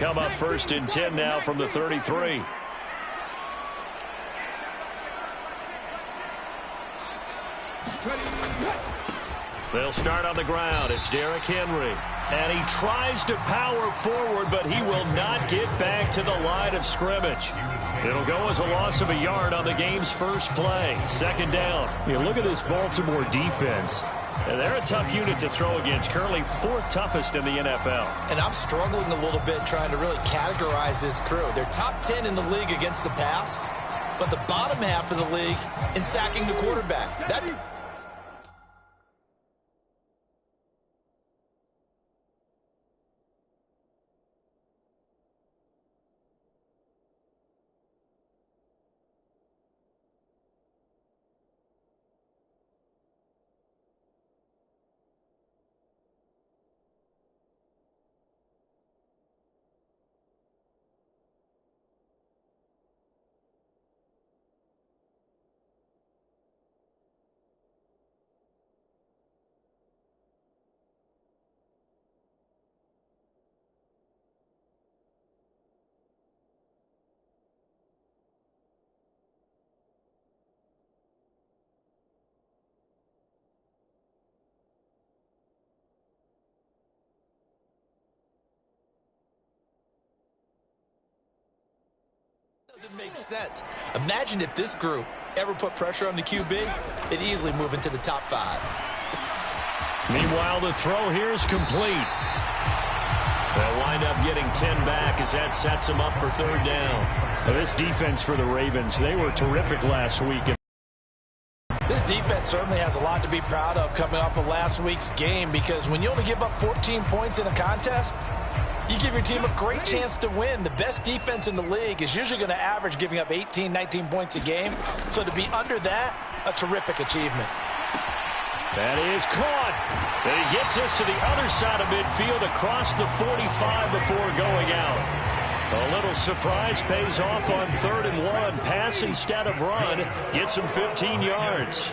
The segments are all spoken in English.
Come up 1st and 10 now from the 33. They'll start on the ground. It's Derrick Henry. And he tries to power forward, but he will not get back to the line of scrimmage. It'll go as a loss of a yard on the game's first play. 2nd down. You look at this Baltimore defense. And they're a tough unit to throw against, currently 4th toughest in the NFL. And I'm struggling a little bit trying to really categorize this crew. They're top 10 in the league against the pass, but the bottom half of the league in sacking the quarterback. Doesn't make sense. Imagine if this group ever put pressure on the QB, they'd easily move into the top 5. Meanwhile, the throw here is complete. They'll wind up getting 10 back as that sets them up for 3rd down. Now, this defense for the Ravens, they were terrific last week. This defense certainly has a lot to be proud of coming off of last week's game, because when you only give up 14 points in a contest, you give your team a great chance to win. The best defense in the league is usually going to average giving up 18, 19 points a game. So to be under that, a terrific achievement. That is caught. And he gets us to the other side of midfield across the 45 before going out. A little surprise pays off on 3rd and 1. Pass instead of run. Gets him 15 yards.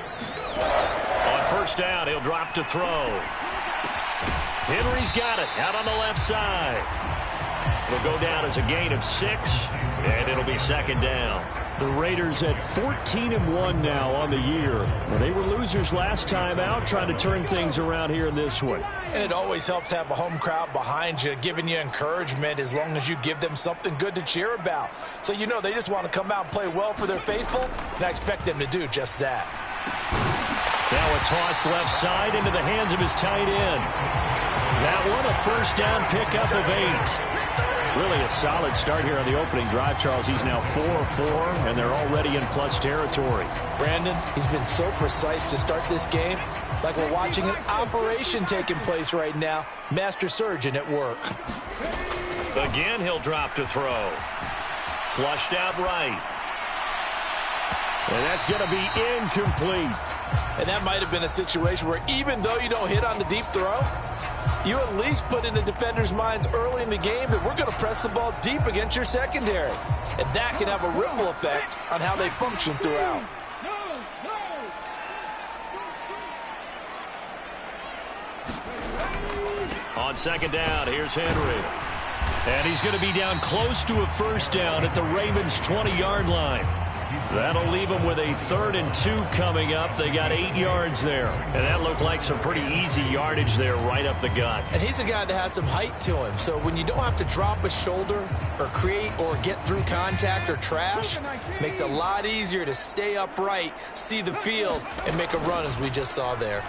On 1st down, he'll drop to throw. Henry's got it out on the left side. It'll go down as a gain of 6, and it'll be 2nd down. The Raiders at 14-1 now on the year. Well, they were losers last time out, trying to turn things around here in this one. And it always helps to have a home crowd behind you, giving you encouragement as long as you give them something good to cheer about. So you know they just want to come out and play well for their faithful, and I expect them to do just that. Now a toss left side into the hands of his tight end. That one a 1st down pickup of 8. Really a solid start here on the opening drive, Charles. He's now 4-4, and they're already in plus territory. Brandon, he's been so precise to start this game, like we're watching an operation taking place right now. Master surgeon at work. Again, he'll drop to throw. Flushed out right. And that's going to be incomplete. And that might have been a situation where even though you don't hit on the deep throw, you at least put in the defenders' minds early in the game that we're going to press the ball deep against your secondary. And that can have a ripple effect on how they function throughout. On 2nd down, here's Henry. And he's going to be down close to a 1st down at the Ravens' 20-yard line. That'll leave them with a 3rd and 2 coming up. They got 8 yards there. And that looked like some pretty easy yardage there right up the gut. And he's a guy that has some height to him. So when you don't have to drop a shoulder or create or get through contact or trash, it makes it a lot easier to stay upright, see the field, and make a run as we just saw there.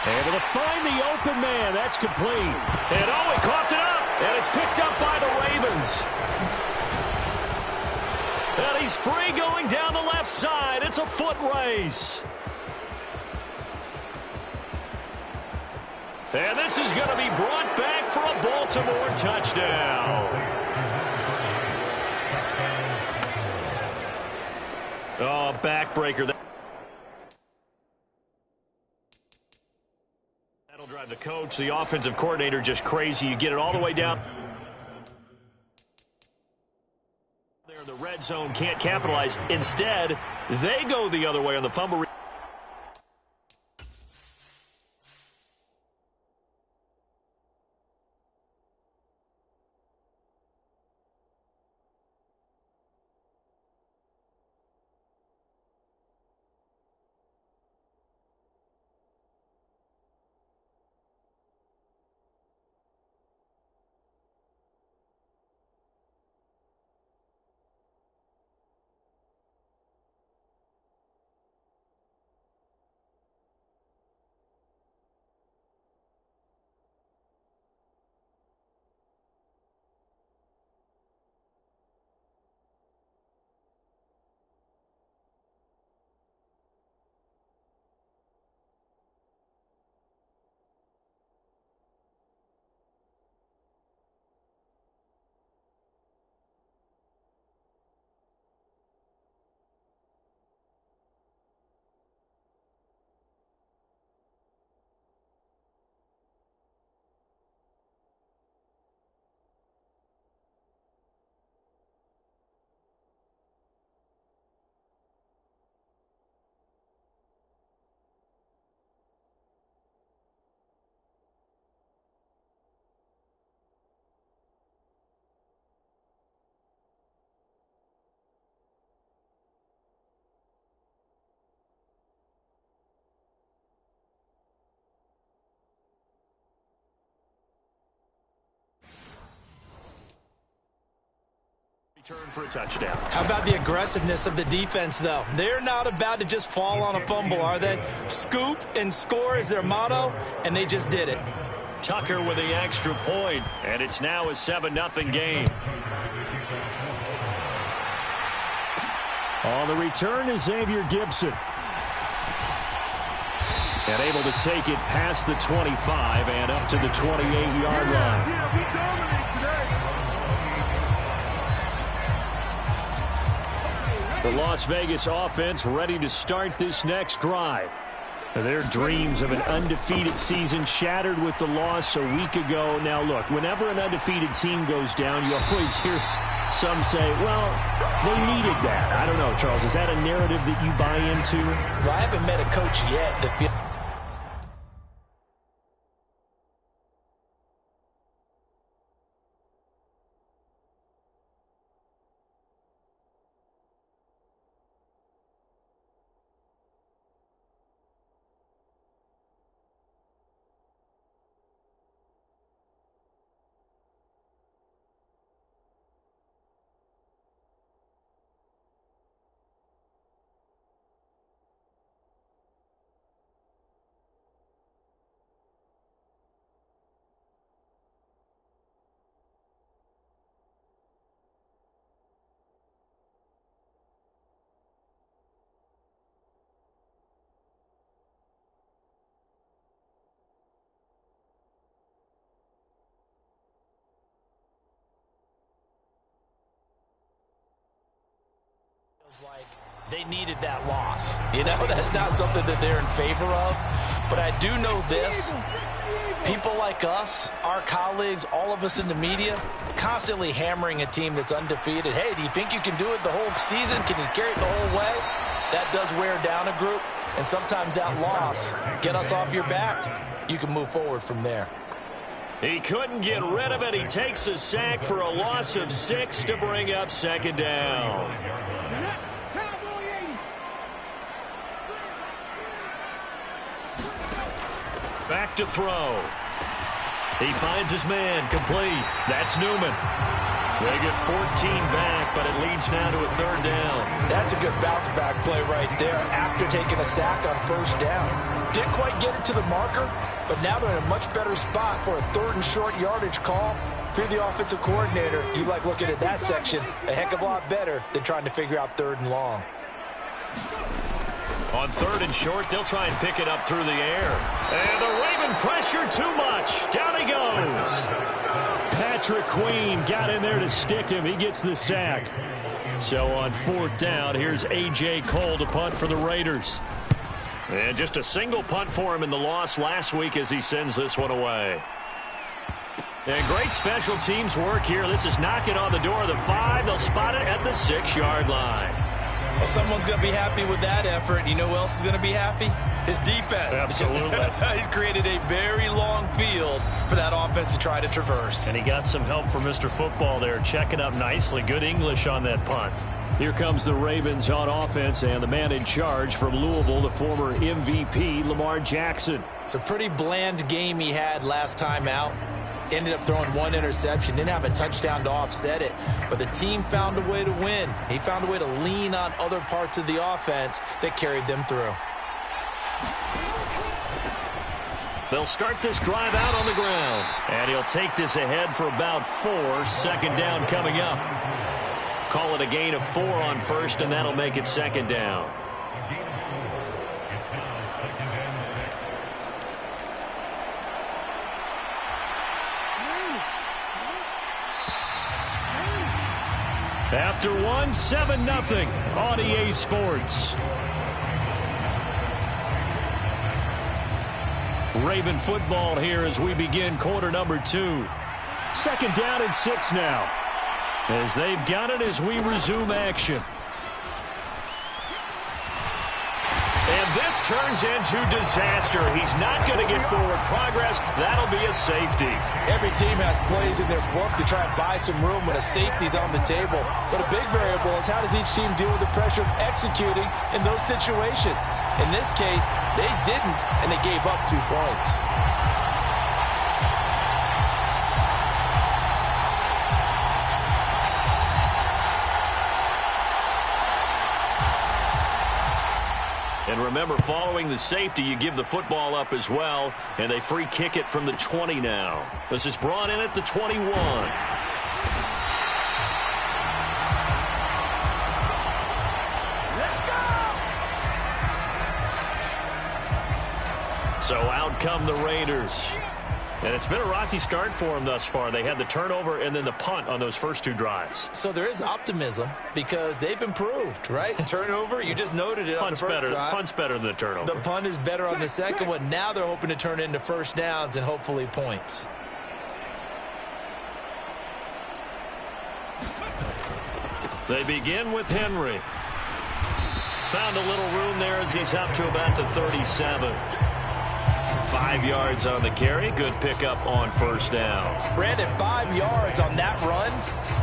Able to find the open man. That's complete. And oh, he coughed it up. And it's picked up by the Ravens. And he's free going down the left side. It's a foot race. And this is going to be brought back for a Baltimore touchdown. Oh, backbreaker. That'll drive the coach, the offensive coordinator, just crazy. You get it all the way down. There in the red zone, can't capitalize. Instead, they go the other way on the fumble. Turn for a touchdown. How about the aggressiveness of the defense, though? They're not about to just fall on a fumble, are they? Scoop and score is their motto, and they just did it. Tucker with the extra point, and it's now a 7-0 game. On the return is Xavier Gibson. And able to take it past the 25 and up to the 28-yard line. The Las Vegas offense ready to start this next drive. Their dreams of an undefeated season shattered with the loss a week ago. Now, look, whenever an undefeated team goes down, you always hear some say, well, they needed that. I don't know, Charles. Is that a narrative that you buy into? Well, I haven't met a coach yet that feels... like they needed that loss. You know, that's not something that they're in favor of. But I do know this. People like us, our colleagues, all of us in the media, constantly hammering a team that's undefeated. Hey, do you think you can do it the whole season? Can you carry it the whole way? That does wear down a group. And sometimes that loss, get us off your back, you can move forward from there. He couldn't get rid of it. He takes a sack for a loss of 6 to bring up second down. Back to throw. He finds his man, complete. That's Newman. They get 14 back, but it leads now to a third down. That's a good bounce-back play right there after taking a sack on first down. Didn't quite get it to the marker, but now they're in a much better spot for a third and short yardage call. If you're the offensive coordinator, you like looking at that section a heck of a lot better than trying to figure out third and long. On third and short, they'll try and pick it up through the air. And the Raven pressure too much. Down he goes. Patrick Queen got in there to stick him. He gets the sack. So on fourth down, here's A.J. Cole to punt for the Raiders. And just a single punt for him in the loss last week as he sends this one away. And great special teams work here. This is knocking on the door of the 5. They'll spot it at the 6-yard line. Well, someone's going to be happy with that effort. You know who else is going to be happy? His defense. Absolutely. He's created a very long field for that offense to try to traverse. And he got some help from Mr. Football there, checking up nicely. Good English on that punt. Here comes the Ravens on offense, and the man in charge from Louisville, the former MVP, Lamar Jackson. It's a pretty bland game he had last time out. Ended up throwing one interception. Didn't have a touchdown to offset it. But the team found a way to win. He found a way to lean on other parts of the offense that carried them through. They'll start this drive out on the ground. And he'll take this ahead for about 4. Second down coming up. Call it a gain of 4 on first, and that'll make it second down. After one, 7-0 on EA Sports. Raven football here as we begin quarter number 2. Second down and 6 now. As they've got it as we resume action. And this turns into disaster. He's not going to get forward progress. That'll be a safety. Every team has plays in their book to try and buy some room when a safety's on the table. But a big variable is how does each team deal with the pressure of executing in those situations. In this case, they didn't, and they gave up 2 points. remember, following the safety, you give the football up as well, and they free kick it from the 20 now. This is brought in at the 21. So out come the Raiders. And it's been a rocky start for them thus far. They had the turnover and then the punt on those first two drives. So there is optimism because they've improved, right? Turnover, you just noted it on the first drive. Punt's better than the turnover. The punt is better on the second one. Now they're hoping to turn into first downs and hopefully points. They begin with Henry. Found a little room there as he's up to about the 37. 5 yards on the carry. Good pickup on first down. Brandon, 5 yards on that run.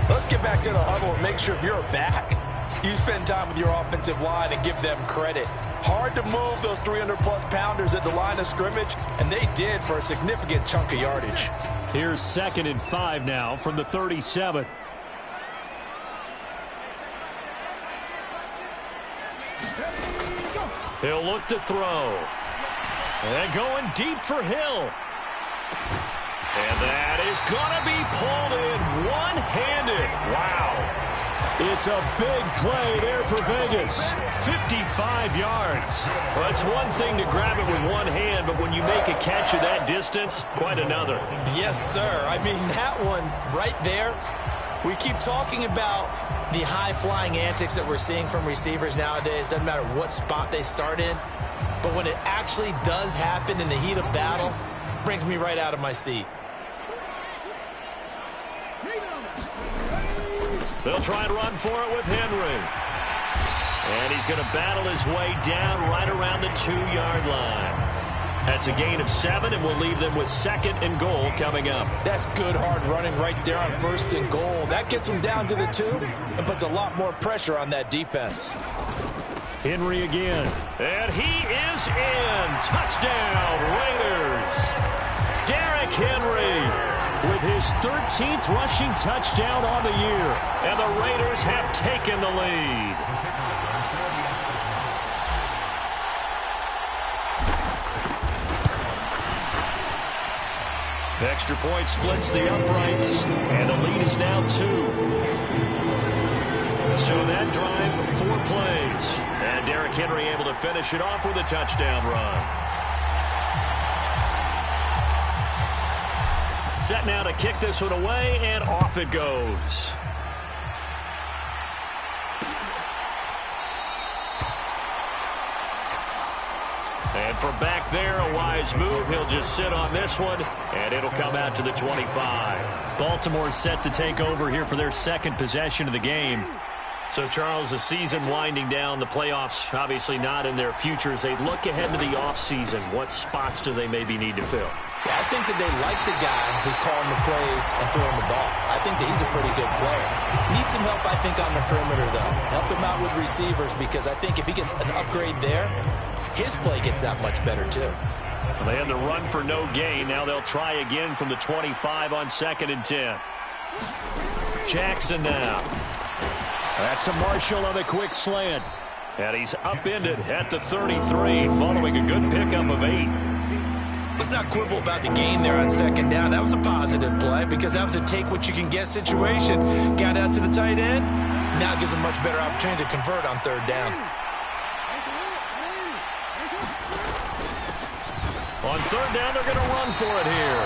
Let's get back to the huddle and make sure if you're back, you spend time with your offensive line and give them credit. Hard to move those 300-plus pounders at the line of scrimmage, and they did for a significant chunk of yardage. Here's 2nd and 5 now from the 37. He'll look to throw. And going deep for Hill. And that is going to be pulled in one-handed. Wow. It's a big play there for Vegas. 55 yards. Well, it's one thing to grab it with one hand, but when you make a catch of that distance, quite another. Yes, sir. I mean, that one right there, we keep talking about the high-flying antics that we're seeing from receivers nowadays. Doesn't matter what spot they start in. But when it actually does happen in the heat of battle, it brings me right out of my seat. They'll try and run for it with Henry. And he's going to battle his way down right around the 2-yard line. That's a gain of 7, and we'll leave them with 2nd and goal coming up. That's good hard running right there on 1st and goal. That gets them down to the 2 and puts a lot more pressure on that defense. Henry again. And he is in. Touchdown, Raiders. Derrick Henry with his 13th rushing touchdown on the year. And the Raiders have taken the lead. Extra point splits the uprights. And the lead is now 2. So that drive, 4 plays. And Derrick Henry able to finish it off with a touchdown run. Set now to kick this one away, and off it goes. And from back there, a wise move. He'll just sit on this one, and it'll come out to the 25. Baltimore set to take over here for their 2nd possession of the game. So, Charles, the season winding down, the playoffs obviously not in their future. As they look ahead to the offseason, what spots do they maybe need to fill? Yeah, I think that they like the guy who's calling the plays and throwing the ball. I think that he's a pretty good player. Needs some help, I think, on the perimeter, though. Help him out with receivers because I think if he gets an upgrade there, his play gets that much better, too. Well, they had the run for no gain. Now they'll try again from the 25 on 2nd and 10. Jackson now. That's to Marshall on the quick slant. And he's upended at the 33 following a good pickup of 8. Let's not quibble about the gain there on 2nd down. That was a positive play because that was a take-what-you-can-get situation. Got out to the tight end. Now it gives him much better opportunity to convert on 3rd down. On 3rd down, they're going to run for it here.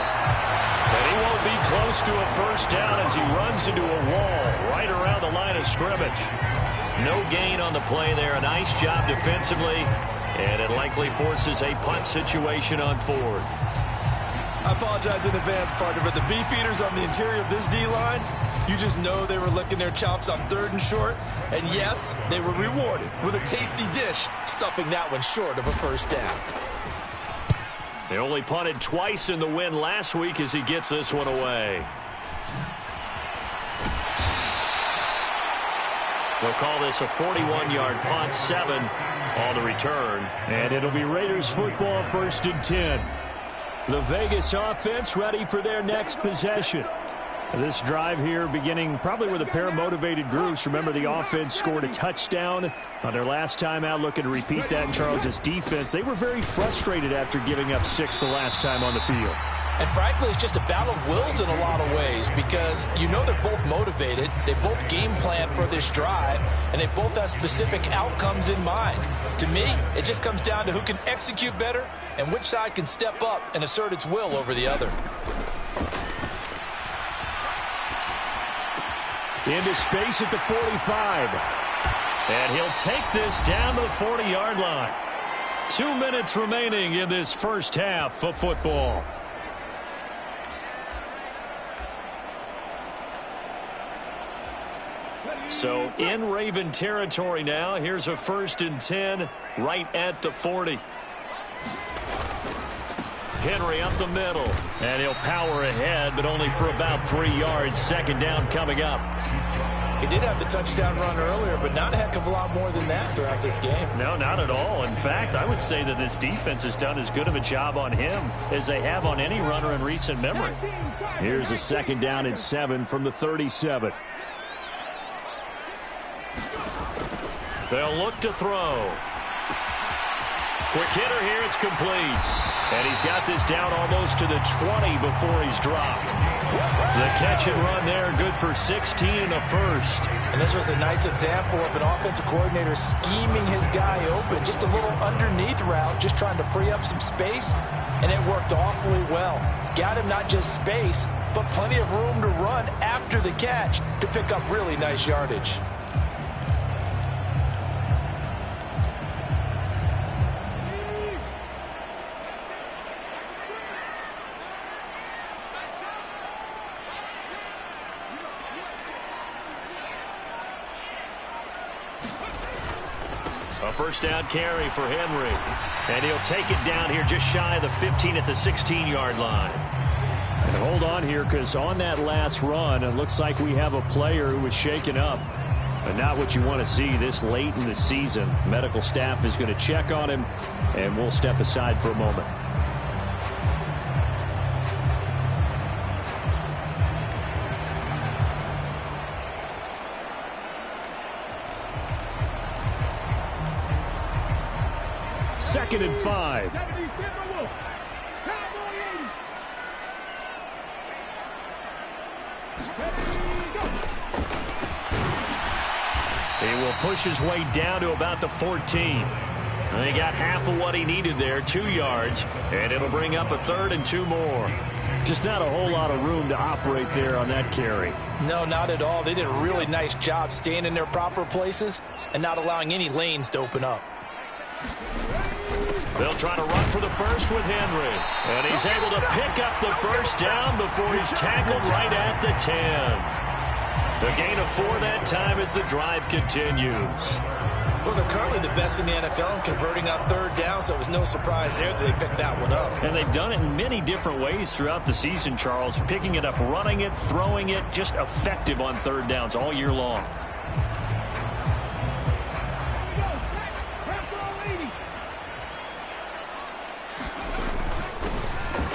And he won't be close to a first down as he runs into a wall right around the line of scrimmage. No gain on the play there. A nice job defensively. And it likely forces a punt situation on 4th. I apologize in advance, partner, but the beefeaters on the interior of this D-line, you just know they were licking their chops on 3rd and short. And yes, they were rewarded with a tasty dish, stuffing that one short of a first down. They only punted twice in the win last week as he gets this one away. They'll call this a 41-yard punt, 7 on the return. And it'll be Raiders football, 1st and 10. The Vegas offense ready for their next possession. This drive here beginning probably with a pair of motivated groups. Remember, the offense scored a touchdown on their last time out, looking to repeat that in Charles' defense. They were very frustrated after giving up 6 the last time on the field. And frankly, it's just a battle of wills in a lot of ways because you know they're both motivated, they both game plan for this drive, and they both have specific outcomes in mind. To me, it just comes down to who can execute better and which side can step up and assert its will over the other. Into space at the 45. And he'll take this down to the 40-yard line. 2 minutes remaining in this first half of football. So in Raven territory now. Here's a 1st and 10 right at the 40. Henry up the middle. And he'll power ahead, but only for about 3 yards. 2nd down coming up. He did have the touchdown run earlier, but not a heck of a lot more than that throughout this game. No, not at all. In fact, I would say that this defense has done as good of a job on him as they have on any runner in recent memory. Here's a 2nd down and 7 from the 37. They'll look to throw. Quick hitter here. It's complete. And he's got this down almost to the 20 before he's dropped. The catch and run there, good for 16 and a first. And this was a nice example of an offensive coordinator scheming his guy open. Just a little underneath route, just trying to free up some space. And it worked awfully well. Got him not just space, but plenty of room to run after the catch to pick up really nice yardage. A 1st down carry for Henry. And he'll take it down here just shy of the 15 at the 16-yard line. And hold on here, because on that last run, it looks like we have a player who was shaken up. But not what you want to see this late in the season. Medical staff is going to check on him, and we'll step aside for a moment. Second and 5. He will push his way down to about the 14. And he got half of what he needed there, 2 yards. And it'll bring up a 3rd and 2 more. Just not a whole lot of room to operate there on that carry. No, not at all. They did a really nice job staying in their proper places and not allowing any lanes to open up. They'll try to run for the first with Henry. And he's able to pick up the 1st down before he's tackled right at the 10. The gain of 4 that time as the drive continues. Well, they're currently the best in the NFL in converting on 3rd down, so it was no surprise there that they picked that one up. And they've done it in many different ways throughout the season, Charles. Picking it up, running it, throwing it, just effective on 3rd downs all year long.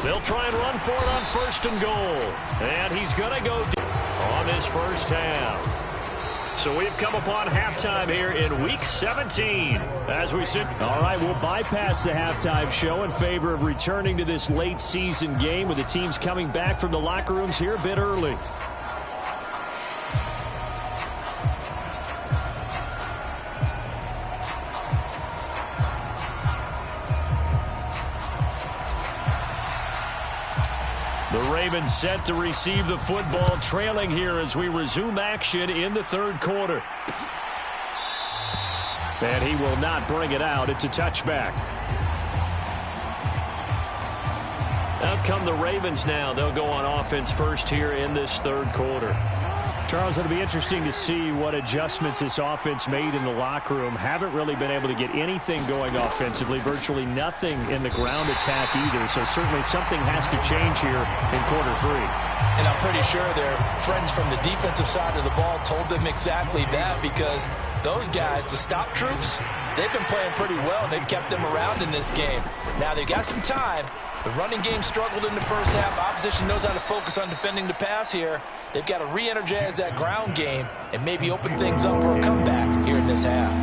They'll try and run for it on 1st and goal. And he's going to go deep on this first half. So we've come upon halftime here in Week 17 as we sit. All right, we'll bypass the halftime show in favor of returning to this late season game with the teams coming back from the locker rooms here a bit early. The Ravens set to receive the football, trailing here as we resume action in the 3rd quarter. And he will not bring it out. It's a touchback. Out come the Ravens now. They'll go on offense first here in this 3rd quarter. Charles, it'll be interesting to see what adjustments this offense made in the locker room. Haven't really been able to get anything going offensively, virtually nothing in the ground attack either. So certainly something has to change here in quarter 3. And I'm pretty sure their friends from the defensive side of the ball told them exactly that, because those guys, the stop troops, they've been playing pretty well, and they've kept them around in this game. Now they've got some time, The running game struggled in the first half. Opposition knows how to focus on defending the pass here. They've got to re-energize that ground game and maybe open things up for a comeback here in this half.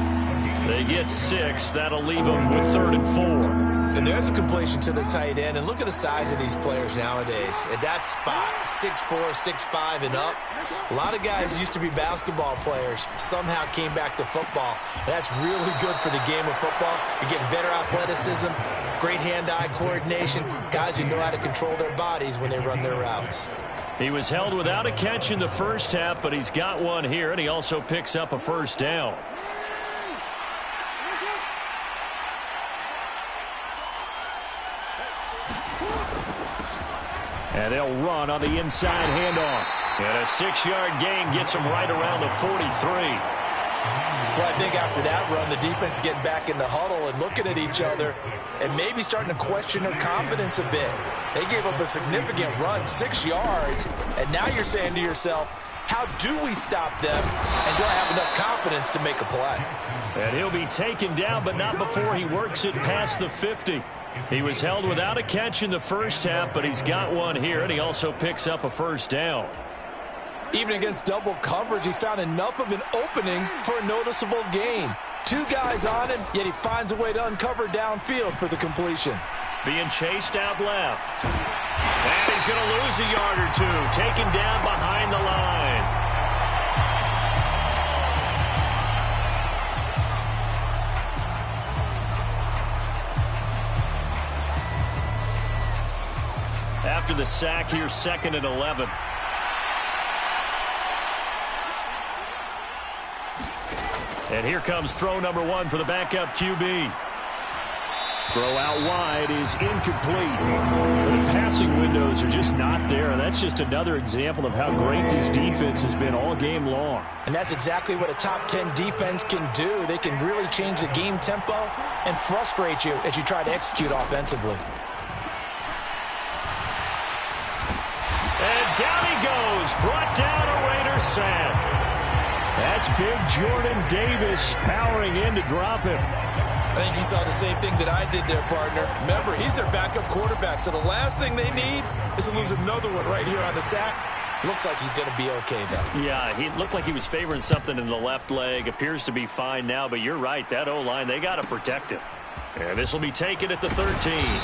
They get 6. That'll leave them with 3rd and 4. And there's a completion to the tight end. And look at the size of these players nowadays. At that spot, 6'4", 6'5", and up. A lot of guys used to be basketball players, somehow came back to football. And that's really good for the game of football. You're getting better athleticism, great hand-eye coordination, guys who know how to control their bodies when they run their routes. He was held without a catch in the first half, but he's got one here, and he also picks up a first down. And they'll run on the inside handoff. And a 6-yard gain gets them right around the 43. Well, I think after that run, the defense is getting back in the huddle and looking at each other and maybe starting to question their confidence a bit. They gave up a significant run, 6 yards, and now you're saying to yourself, how do we stop them, and do I have enough confidence to make a play? And he'll be taken down, but not before he works it past the 50. He was held without a catch in the first half, but he's got one here, and he also picks up a first down. Even against double coverage, he found enough of an opening for a noticeable gain. 2 guys on him, yet he finds a way to uncover downfield for the completion. Being chased out left. And he's going to lose a yard or 2, taken down behind the line. After the sack, here's 2nd and 11. And here comes throw number 1 for the backup QB. Throw out wide is incomplete. The passing windows are just not there. That's just another example of how great this defense has been all game long. And that's exactly what a top 10 defense can do. They can really change the game tempo and frustrate you as you try to execute offensively. And down he goes. Brought down a Raider sack. That's big Jordan Davis powering in to drop him. I think you saw the same thing that I did there, partner. Remember, he's their backup quarterback, so the last thing they need is to lose another one right here on the sack. Looks like he's going to be okay, though. Yeah, he looked like he was favoring something in the left leg. Appears to be fine now, but you're right. That O-line, they got to protect him. And this will be taken at the 13.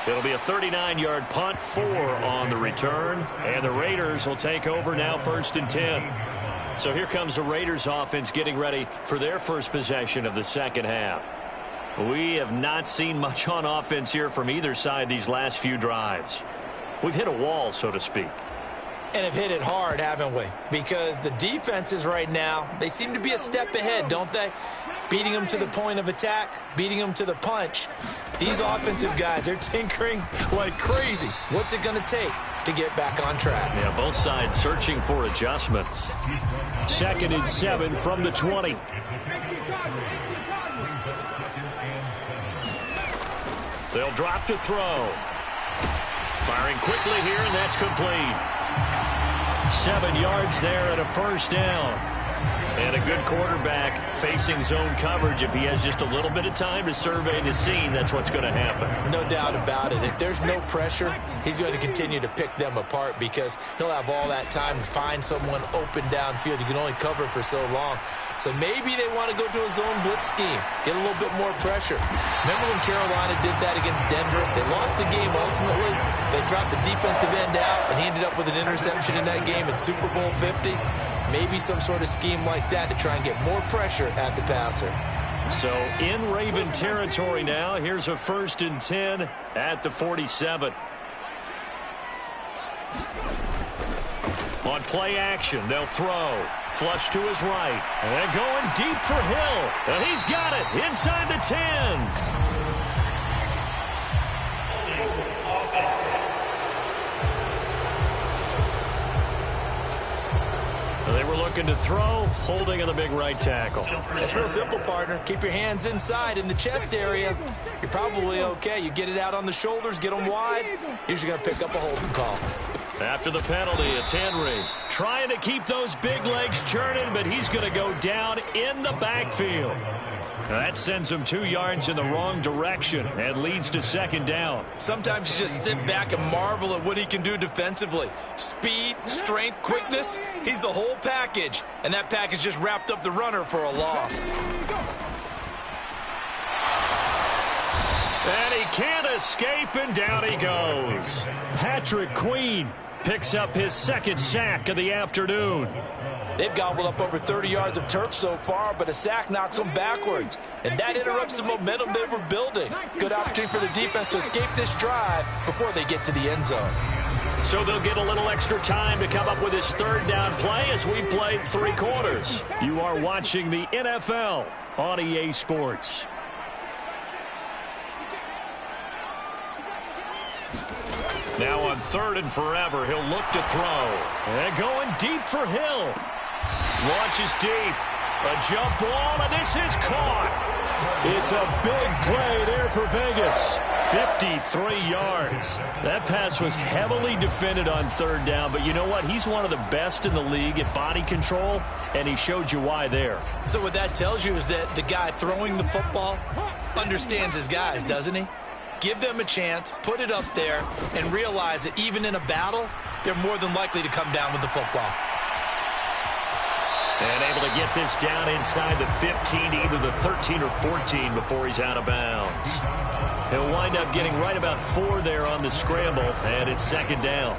It'll be a 39-yard punt, 4 on the return. And the Raiders will take over now 1st and 10. So here comes the Raiders offense getting ready for their first possession of the second half. We have not seen much on offense here from either side these last few drives. We've hit a wall, so to speak. And have hit it hard, haven't we? Because the defenses right now, they seem to be a step ahead, don't they? Beating them to the point of attack, beating them to the punch. These offensive guys, they're tinkering like crazy. What's it going to take to get back on track? Yeah, both sides searching for adjustments. 2nd and 7 from the 20. They'll drop to throw. Firing quickly here, and that's complete. 7 yards there and a first down. And a good quarterback facing zone coverage. If he has just a little bit of time to survey the scene, that's what's going to happen. No doubt about it. If there's no pressure, he's going to continue to pick them apart because he'll have all that time to find someone open downfield. You can only cover for so long. So maybe they want to go to a zone blitz scheme, get a little bit more pressure. Remember when Carolina did that against Denver? They lost the game ultimately. They dropped the defensive end out, and he ended up with an interception in that game in Super Bowl 50. Maybe some sort of scheme like that to try and get more pressure at the passer. So in Raven territory now. Here's a 1st and 10 at the 47. On play action, they'll throw. Flush to his right. And going deep for Hill. And he's got it inside the 10. They were looking to throw, holding on the big right tackle. It's real simple, partner. Keep your hands inside in the chest area. You're probably okay. You get it out on the shoulders, get them wide. Usually going to pick up a holding call. After the penalty, it's Henry trying to keep those big legs churning, but he's going to go down in the backfield. That sends him 2 yards in the wrong direction and leads to second down. Sometimes you just sit back and marvel at what he can do defensively. Speed, strength, quickness, he's the whole package. And that package just wrapped up the runner for a loss. And he can't escape, and down he goes. Patrick Queen picks up his second sack of the afternoon. They've gobbled up over 30 yards of turf so far, but a sack knocks them backwards. And that interrupts the momentum they were building. Good opportunity for the defense to escape this drive before they get to the end zone. So they'll get a little extra time to come up with his third down play as we played 3 quarters. You are watching the NFL on EA Sports. Now on 3rd and forever, he'll look to throw. And going deep for Hill. Launches deep. A jump ball, and this is caught. It's a big play there for Vegas. 53 yards. That pass was heavily defended on 3rd down, but you know what? He's one of the best in the league at body control, and he showed you why there. So what that tells you is that the guy throwing the football understands his guys, doesn't he? Give them a chance, put it up there, and realize that even in a battle, they're more than likely to come down with the football. And able to get this down inside the 15, either the 13 or 14 before he's out of bounds. He'll wind up getting right about 4 there on the scramble, and it's second down.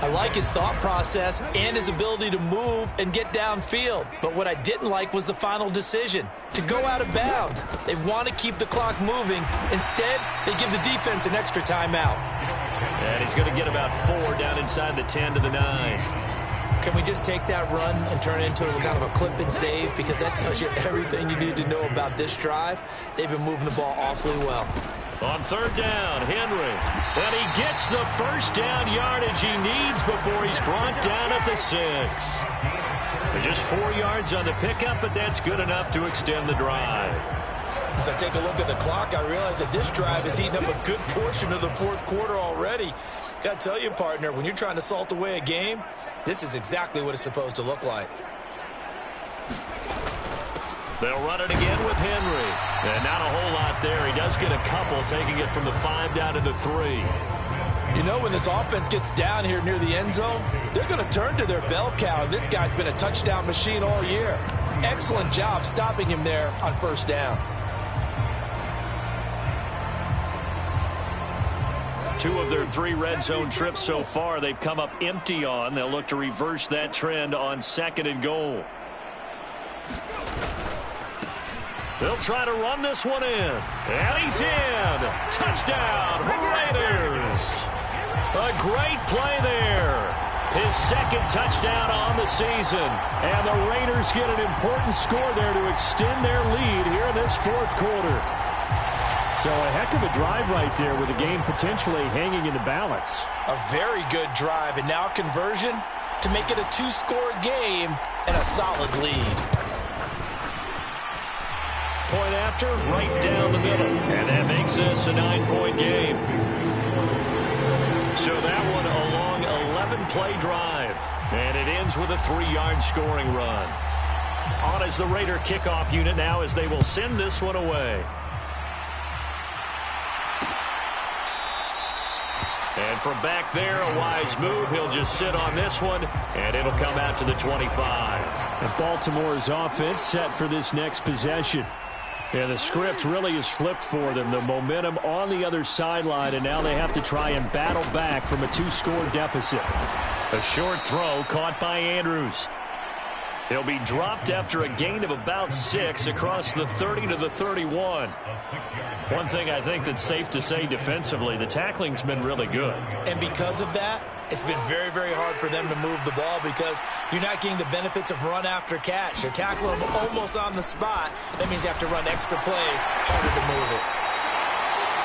I like his thought process and his ability to move and get downfield. But what I didn't like was the final decision, to go out of bounds. They want to keep the clock moving. Instead, they give the defense an extra timeout. And he's going to get about 4 down inside the 10 to the 9. Can we just take that run and turn it into kind of a clip and save? Because that tells you everything you need to know about this drive. They've been moving the ball awfully well. On 3rd down, Henry. And he gets the first down yardage he needs before he's brought down at the 6. Just 4 yards on the pickup, but that's good enough to extend the drive. As I take a look at the clock, I realize that this drive has eaten up a good portion of the 4th quarter already. Got to tell you, partner, when you're trying to salt away a game, this is exactly what it's supposed to look like. They'll run it again with Henry. And not a whole lot there. He does get a couple, taking it from the 5 down to the 3. You know, when this offense gets down here near the end zone, they're going to turn to their bell cow. This guy's been a touchdown machine all year. Excellent job stopping him there on 1st down. 2 of their 3 red zone trips so far, they've come up empty on. They'll look to reverse that trend on 2nd and goal. They'll try to run this one in. And he's in. Touchdown, Raiders. A great play there. His 2nd touchdown on the season. And the Raiders get an important score there to extend their lead here in this 4th quarter. So a heck of a drive right there with the game potentially hanging in the balance. A very good drive, and now conversion to make it a 2-score game and a solid lead. Point after, right down the middle. And that makes this a 9-point game. So that one a long 11-play drive. And it ends with a 3-yard scoring run. On as the Raider kickoff unit now as they will send this one away. And from back there, a wise move. He'll just sit on this one, and it'll come out to the 25. And Baltimore's offense set for this next possession. And the script really is flipped for them. The momentum on the other sideline, and now they have to try and battle back from a 2-score deficit. A short throw caught by Andrews. He'll be dropped after a gain of about 6 across the 30 to the 31. One thing I think that's safe to say defensively, the tackling's been really good. And because of that, it's been very, very hard for them to move the ball because you're not getting the benefits of run after catch. They're tackling them almost on the spot. That means you have to run extra plays, harder to move it.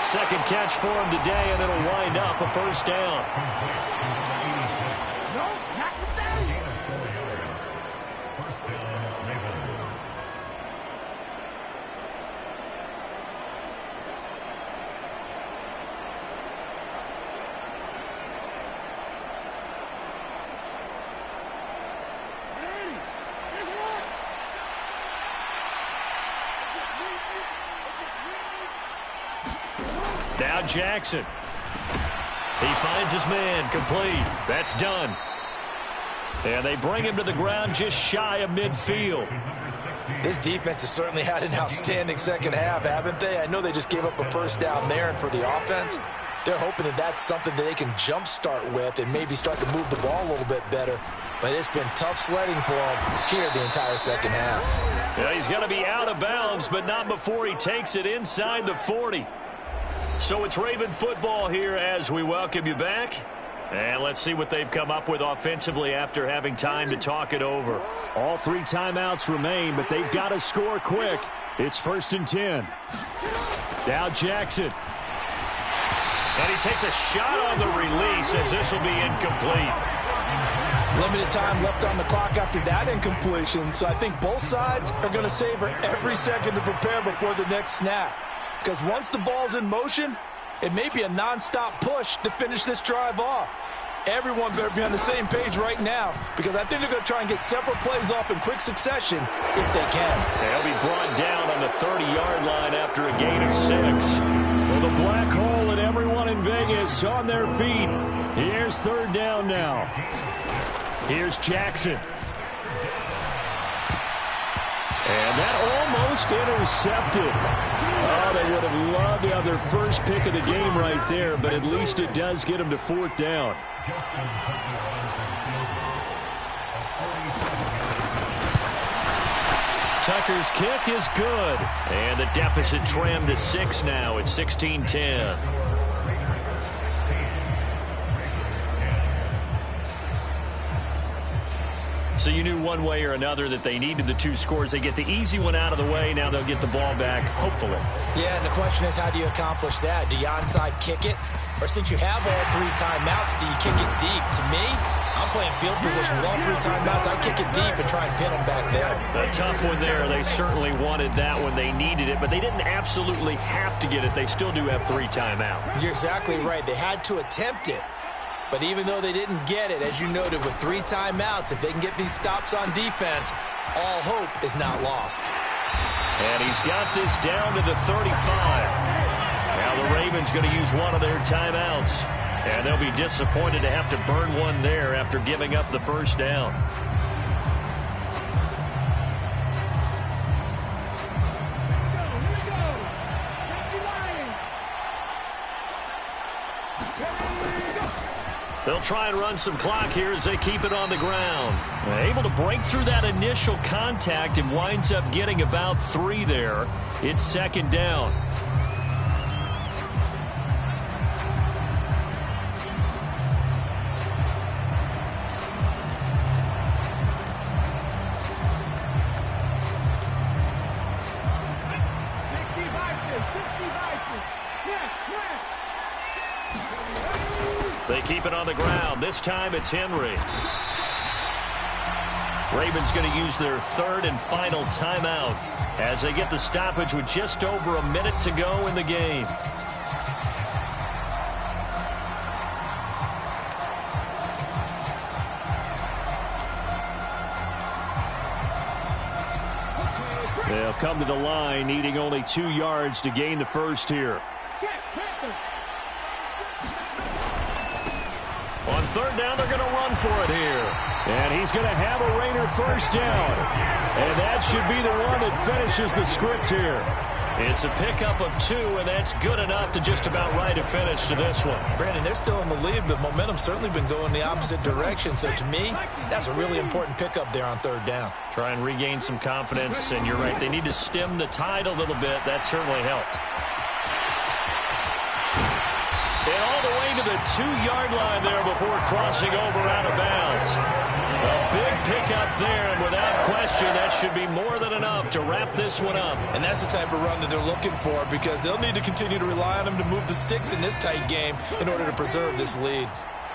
2nd catch for him today, and it'll wind up a 1st down. Now Jackson. He finds his man, complete. That's done. And they bring him to the ground just shy of midfield. This defense has certainly had an outstanding second half, haven't they? I know they just gave up a first down there, and for the offense, they're hoping that that's something that they can jumpstart with and maybe start to move the ball a little bit better. But it's been tough sledding for him here the entire second half. Yeah, he's going to be out of bounds, but not before he takes it inside the 40. So it's Raven football here as we welcome you back. And let's see what they've come up with offensively after having time to talk it over. All 3 timeouts remain, but they've got to score quick. It's 1st and 10. Now Jackson. And he takes a shot on the release as this will be incomplete. Limited time left on the clock after that incompletion, so I think both sides are going to savor every second to prepare before the next snap. Because once the ball's in motion, it may be a nonstop push to finish this drive off. Everyone better be on the same page right now, because I think they're going to try and get several plays off in quick succession if they can. They'll be brought down on the 30-yard line after a gain of 6. Well, the black hole and everyone in Vegas on their feet. Here's 3rd down now. Here's Jackson. And that almost intercepted. Oh, they would have loved to have their first pick of the game right there, but at least it does get them to 4th down. Tucker's kick is good. And the deficit trimmed to 6 now. It's 16-10. So you knew one way or another that they needed the 2 scores. They get the easy one out of the way. Now they'll get the ball back, hopefully. Yeah, and the question is, how do you accomplish that? Do you onside kick it? Or since you have all 3 timeouts, do you kick it deep? To me, I'm playing field position with all 3 timeouts. I kick it deep and try and pin them back there. A tough one there. They certainly wanted that when they needed it, but they didn't absolutely have to get it. They still do have 3 timeouts. You're exactly right. They had to attempt it. But even though they didn't get it, as you noted, with 3 timeouts, if they can get these stops on defense, all hope is not lost. And he's got this down to the 35. Now the Ravens going to use one of their timeouts. And they'll be disappointed to have to burn one there after giving up the first down. They'll try and run some clock here as they keep it on the ground. Able to break through that initial contact and winds up getting about 3 there. It's 2nd down. They keep it on the ground. This time it's Henry. Ravens going to use their 3rd and final timeout as they get the stoppage with just over a minute to go in the game. They'll come to the line, needing only 2 yards to gain the first here. On 3rd down, they're going to run for it here. And he's going to have a Raider first down. And that should be the one that finishes the script here. It's a pickup of 2, and that's good enough to just about right a finish to this one. Brandon, they're still in the lead, but momentum's certainly been going the opposite direction. So to me, that's a really important pickup there on 3rd down. Try and regain some confidence, and you're right. They need to stem the tide a little bit. That certainly helped. And all the way to the 2-yard line there before crossing over out of bounds. A big pickup there, and without question, that should be more than enough to wrap this one up. And that's the type of run that they're looking for, because they'll need to continue to rely on him to move the sticks in this tight game in order to preserve this lead.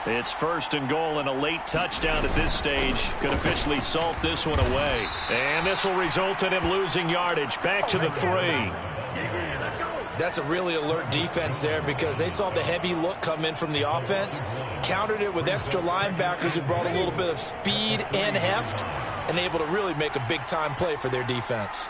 It's 1st and goal and a late touchdown at this stage. Could officially salt this one away. And this will result in him losing yardage. Back to the 3. That's a really alert defense there, because they saw the heavy look come in from the offense, countered it with extra linebackers who brought a little bit of speed and heft, and able to really make a big-time play for their defense.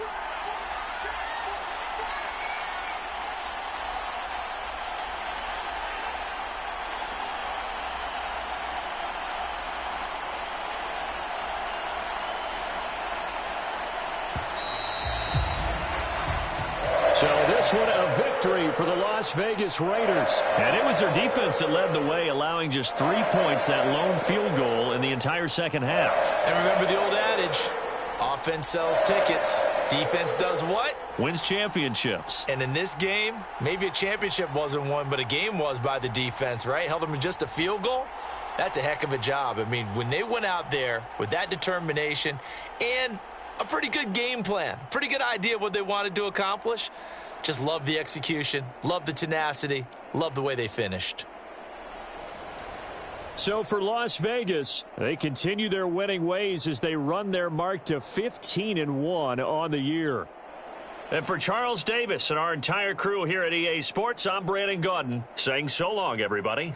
So this one a victory for the Las Vegas Raiders. And it was their defense that led the way, allowing just 3 points, that lone field goal in the entire second half. And remember the old adage, offense sells tickets. Defense does what? Wins championships. And in this game, maybe a championship wasn't won, but a game was by the defense, right? Held them to just a field goal. That's a heck of a job. I mean, when they went out there with that determination and a pretty good game plan, pretty good idea of what they wanted to accomplish, just love the execution, love the tenacity, love the way they finished. So for Las Vegas, they continue their winning ways as they run their mark to 15-1 on the year. And for Charles Davis and our entire crew here at EA Sports, I'm Brandon Gaudin saying so long, everybody.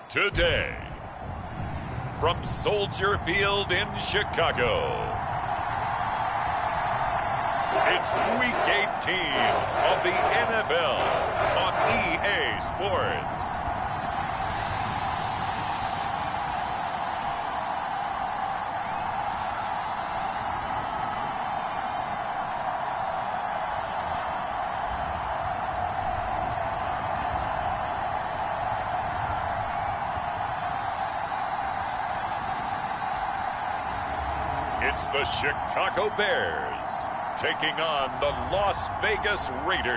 Today, from Soldier Field in Chicago, it's Week 18 of the NFL on EA Sports. It's the Chicago Bears taking on the Las Vegas Raiders.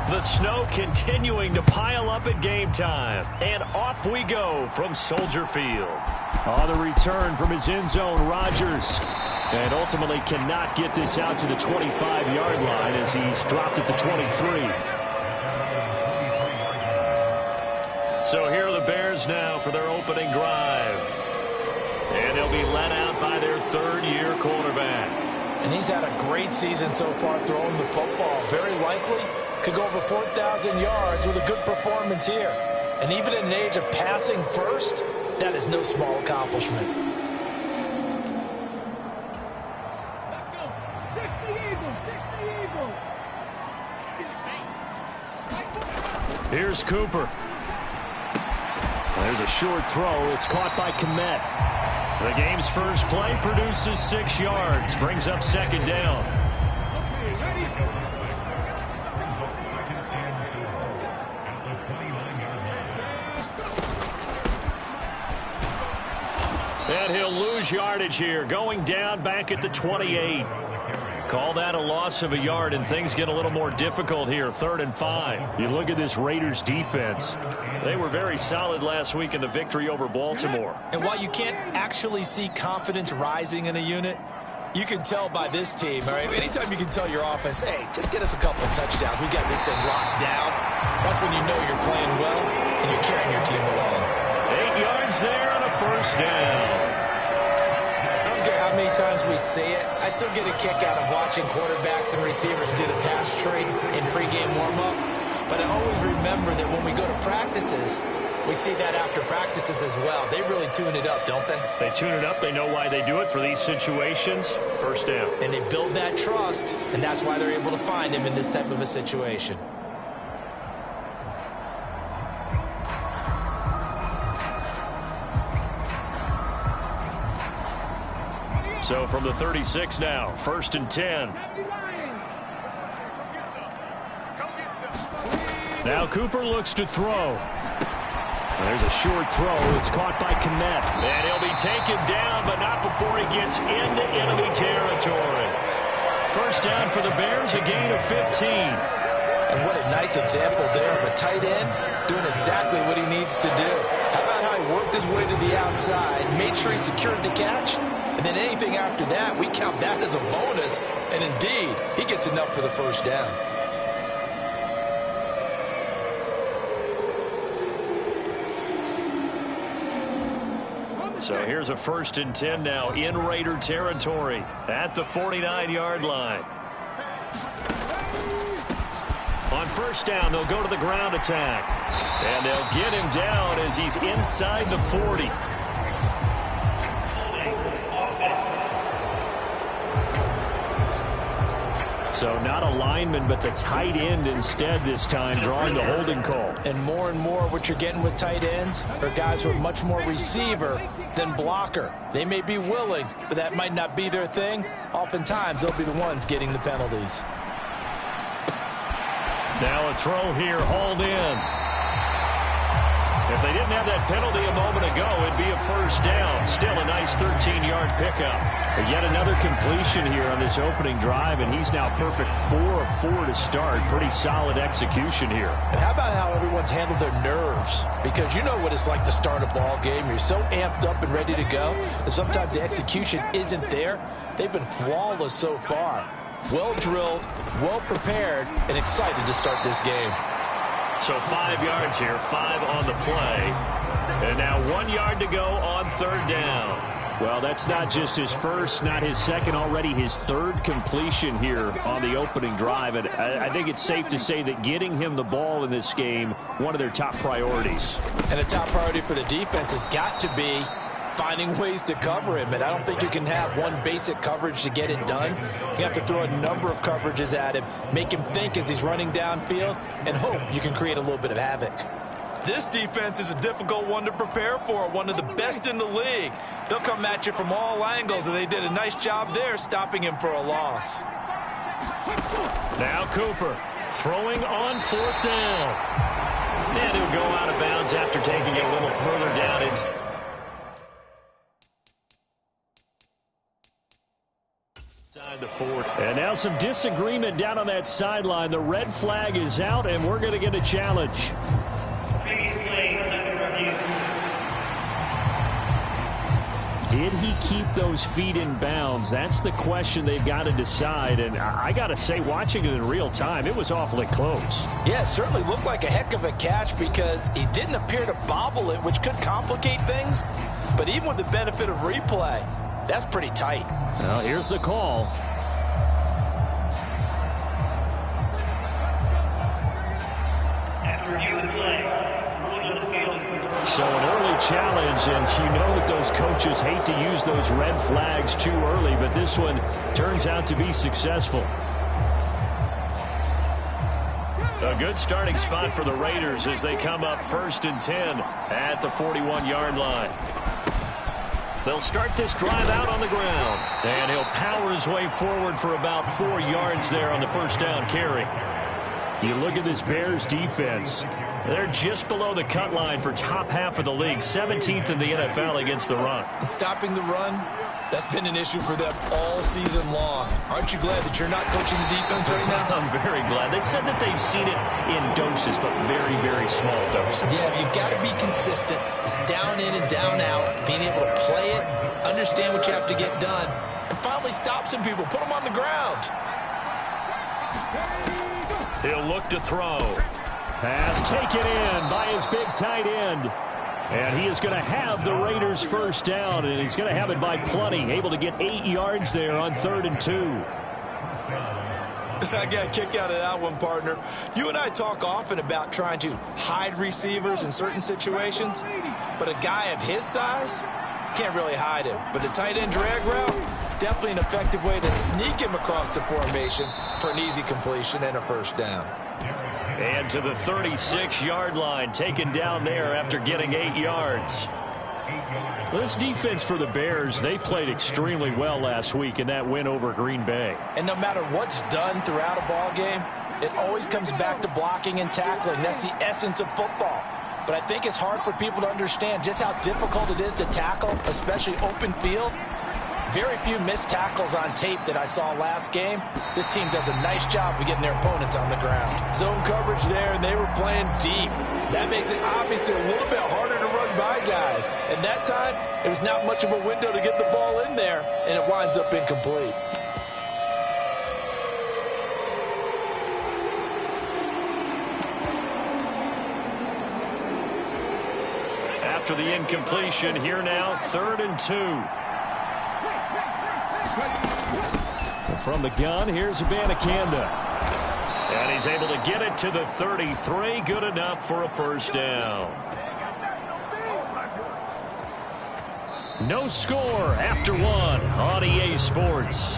The snow continuing to pile up at game time. And off we go from Soldier Field. On the return from his end zone, Rodgers. And ultimately cannot get this out to the 25-yard line as he's dropped at the 23. So here are the Bears now for their opening drive. And they'll be led out by their third-year quarterback. And he's had a great season so far throwing the football. Very likely could go over 4,000 yards with a good performance here. And even in an age of passing first, that is no small accomplishment. Here's Cooper. There's a short throw. It's caught by Kmet. The game's first play produces 6 yards. Brings up second down. And he'll lose yardage here, going down back at the 28. Call that a loss of a yard, and things get a little more difficult here, 3rd and 5. You look at this Raiders defense. They were very solid last week in the victory over Baltimore. And while you can't actually see confidence rising in a unit, you can tell by this team, all right? Anytime you can tell your offense, hey, just get us a couple of touchdowns. We got this thing locked down. That's when you know you're playing well and you're carrying your team along. 8 yards there on a first down. I don't care how many times we see it. I still get a kick out of watching quarterbacks and receivers do the pass tree in pregame warm-up. But I always remember that when we go to practices, we see that after practices as well. They really tune it up, don't they? They tune it up. They know why they do it for these situations. First down. And they build that trust, and that's why they're able to find him in this type of a situation. So from the 36 now, 1st and 10. Now Cooper looks to throw. There's a short throw. It's caught by Kmet. And he'll be taken down, but not before he gets into enemy territory. First down for the Bears, a gain of 15. And what a nice example there of a tight end doing exactly what he needs to do. How about how he worked his way to the outside, made sure he secured the catch, and then anything after that, we count that as a bonus. And indeed, he gets enough for the first down. So here's a 1st and 10 now in Raider territory at the 49-yard line. On first down, they'll go to the ground attack. And they'll get him down as he's inside the 40. So not a lineman, but the tight end instead this time, drawing the holding call. And more what you're getting with tight ends are guys who are much more receiver than blocker. They may be willing, but that might not be their thing. Oftentimes, they'll be the ones getting the penalties. Now a throw here, hauled in. If they didn't have that penalty a moment ago, it'd be a first down. Still a nice 13-yard pickup. But yet another completion here on this opening drive, and he's now perfect 4 of 4 to start. Pretty solid execution here. And how about how everyone's handled their nerves? Because you know what it's like to start a ball game. You're so amped up and ready to go, and sometimes the execution isn't there. They've been flawless so far. Well drilled, well prepared, and excited to start this game. So 5 yards here, 5 on the play. And now 1 yard to go on 3rd down. Well, that's not just his first, not his second, already his 3rd completion here on the opening drive. And I think it's safe to say that getting him the ball in this game, one of their top priorities. And a top priority for the defense has got to be finding ways to cover him. And I don't think you can have one basic coverage to get it done. You have to throw a number of coverages at him, make him think as he's running downfield, and hope you can create a little bit of havoc. This defense is a difficult one to prepare for, one of the best in the league. They'll come at you from all angles, and they did a nice job there stopping him for a loss. Now Cooper throwing on 4th down. And he'll go out of bounds after taking it a little further down. It's inside the 40. And now some disagreement down on that sideline. The red flag is out, and we're going to get a challenge. Did he keep those feet in bounds? That's the question they've got to decide. And I got to say, watching it in real time, it was awfully close. Yeah, it certainly looked like a heck of a catch because he didn't appear to bobble it, which could complicate things. But even with the benefit of replay, that's pretty tight. Well, here's the call. So an early challenge, and you know that those coaches hate to use those red flags too early, but this one turns out to be successful. A good starting spot for the Raiders as they come up 1st and 10 at the 41-yard line. They'll start this drive out on the ground, and he'll power his way forward for about 4 yards there on the first down carry. You look at this Bears defense. They're just below the cut line for top half of the league, 17th in the NFL against the run. And stopping the run, that's been an issue for them all season long. Aren't you glad that you're not coaching the defense right now? I'm very glad. They said that they've seen it in doses, but very, very small doses. Yeah, you've got to be consistent. It's down in and down out, being able to play it, understand what you have to get done, and finally stop some people, put them on the ground. He'll look to throw. Pass taken in by his big tight end. And he is going to have the Raiders first down, and he's going to have it by plenty. Able to get 8 yards there on 3rd and 2. I got a kick out of that one, partner. You and I talk often about trying to hide receivers in certain situations, but a guy of his size can't really hide him. But the tight end drag route, definitely an effective way to sneak him across the formation for an easy completion and a first down. And to the 36-yard line, taken down there after getting 8 yards. This defense for the Bears, they played extremely well last week in that win over Green Bay. And no matter what's done throughout a ball game, It always comes back to blocking and tackling. That's the essence of football. But I think it's hard for people to understand just how difficult it is to tackle, especially open field. Very few missed tackles on tape that I saw last game. This team does a nice job of getting their opponents on the ground. Zone coverage there, and they were playing deep. That makes it obviously a little bit harder to run by guys. And that time, it was not much of a window to get the ball in there, and it winds up incomplete. After the incompletion, here now, 3rd and 2. From the gun, here's Abanikanda. And he's able to get it to the 33. Good enough for a first down. No score after 1 on EA Sports.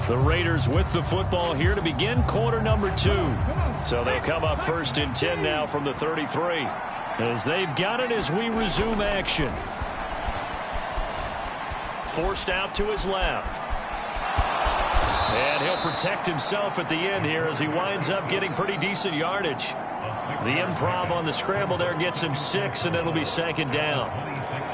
The Raiders with the football here to begin quarter number 2. So they'll come up 1st and 10 now from the 33. As they've got it as we resume action. Forced out to his left. And he'll protect himself at the end here as he winds up getting pretty decent yardage. The improv on the scramble there gets him 6, and it'll be 2nd down.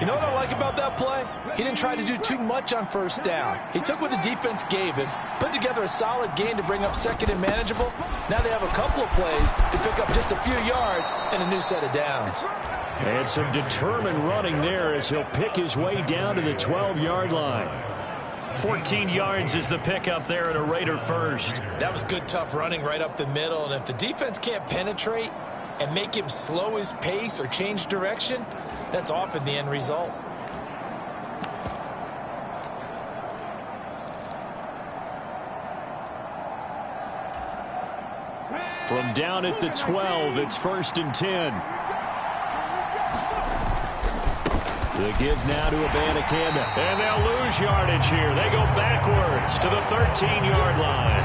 You know what I like about that play? He didn't try to do too much on 1st down. He took what the defense gave him, put together a solid game to bring up 2nd and manageable. Now they have a couple of plays to pick up just a few yards and a new set of downs. And some determined running there as he'll pick his way down to the 12-yard line. 14 yards is the pickup there at a Raider first. That was good, tough running right up the middle. And if the defense can't penetrate and make him slow his pace or change direction, that's often the end result. From down at the 12, it's 1st and 10. The give now to Abanikanda. And they'll lose yardage here. They go backwards to the 13-yard line.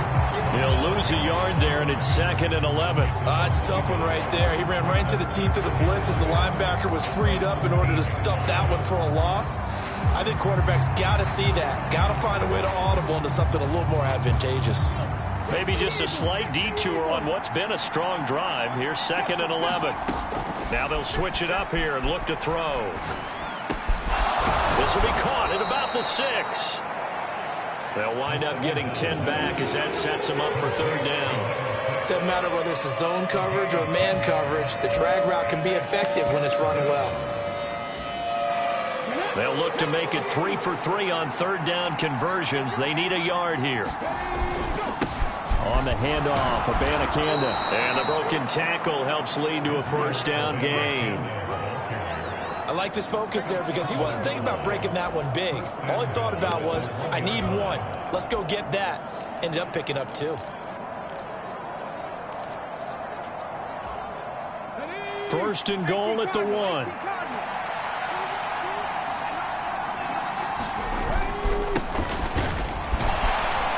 He'll lose a yard there, and it's 2nd and 11. It's a tough one right there. He ran right into the teeth of the blitz as the linebacker was freed up in order to stop that one for a loss. I think quarterbacks got to see that. Got to find a way to audible into something a little more advantageous. Maybe just a slight detour on what's been a strong drive. Here's 2nd and 11. Now they'll switch it up here and look to throw. This will be caught at about the 6. They'll wind up getting 10 back as that sets them up for 3rd down. Doesn't matter whether it's a zone coverage or man coverage. The drag route can be effective when it's run well. They'll look to make it 3 for 3 on 3rd down conversions. They need a yard here. On the handoff, Abanikanda. And the broken tackle helps lead to a 1st down gain. I like his focus there because he wasn't thinking about breaking that one big. All he thought about was, I need 1. Let's go get that. Ended up picking up 2. First and goal at the 1.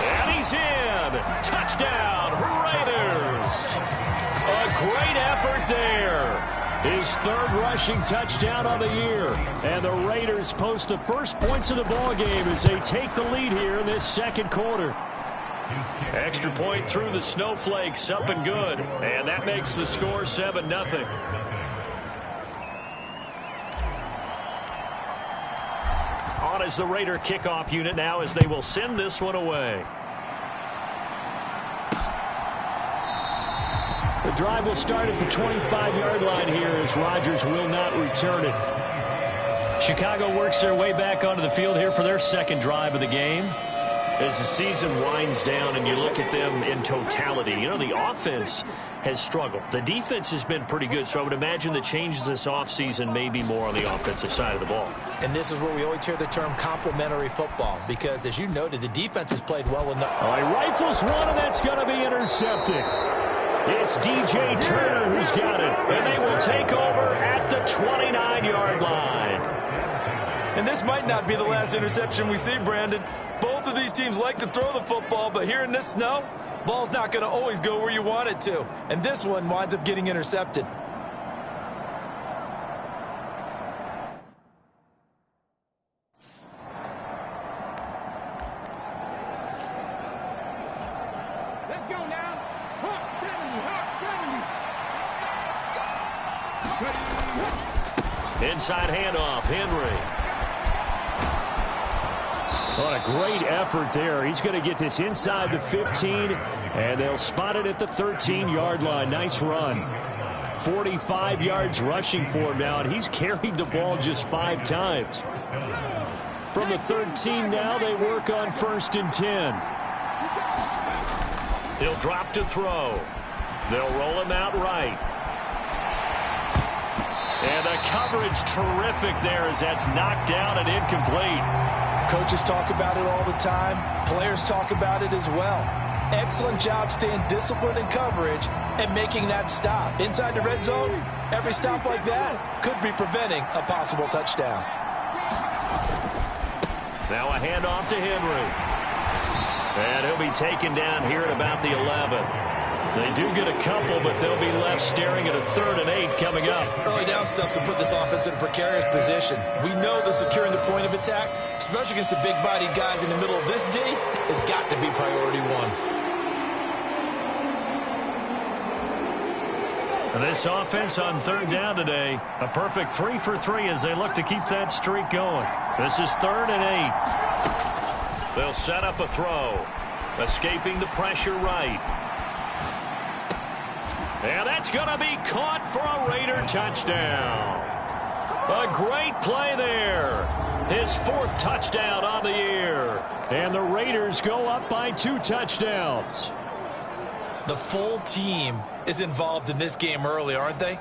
And he's in. Touchdown, Raiders. A great effort there. His 3rd rushing touchdown on the year. And the Raiders post the first points of the ballgame as they take the lead here in this 2nd quarter. Extra point through the snowflakes, up and good. And that makes the score 7-0. On is the Raider kickoff unit now as they will send this one away. The drive will start at the 25-yard line here as Rodgers will not return it. Chicago works their way back onto the field here for their 2nd drive of the game. As the season winds down and you look at them in totality, you know, the offense has struggled. The defense has been pretty good, so I would imagine the changes this offseason may be more on the offensive side of the ball. And this is where we always hear the term complementary football because, as you noted, the defense has played well enough. All right, rifles one, and that's going to be intercepted. It's DJ Turner who's got it, and they will take over at the 29-yard line. And this might not be the last interception we see, Brandon. Both of these teams like to throw the football, but here in this snow, ball's not going to always go where you want it to. And this one winds up getting intercepted. Inside handoff, Henry. What a great effort there. He's going to get this inside the 15, and they'll spot it at the 13-yard line. Nice run. 45 yards rushing for him now, and he's carried the ball just 5 times. From the 13 now, they work on 1st and 10. He'll drop to throw. They'll roll him out right. And the coverage terrific there as that's knocked down and incomplete. Coaches talk about it all the time. Players talk about it as well. Excellent job staying disciplined in coverage and making that stop. Inside the red zone, every stop like that could be preventing a possible touchdown. Now a handoff to Henry. And he'll be taken down here at about the 11. They do get a couple, but they'll be left staring at a 3rd and 8 coming up. Early down stuff will put this offense in a precarious position. We know that securing the point of attack, especially against the big-bodied guys in the middle of this D, has got to be priority 1. And this offense on 3rd down today, a perfect 3 for 3 as they look to keep that streak going. This is 3rd and 8. They'll set up a throw, escaping the pressure right. And that's going to be caught for a Raider touchdown. A great play there. His 4th touchdown on the year. And the Raiders go up by 2 touchdowns. The full team is involved in this game early, aren't they?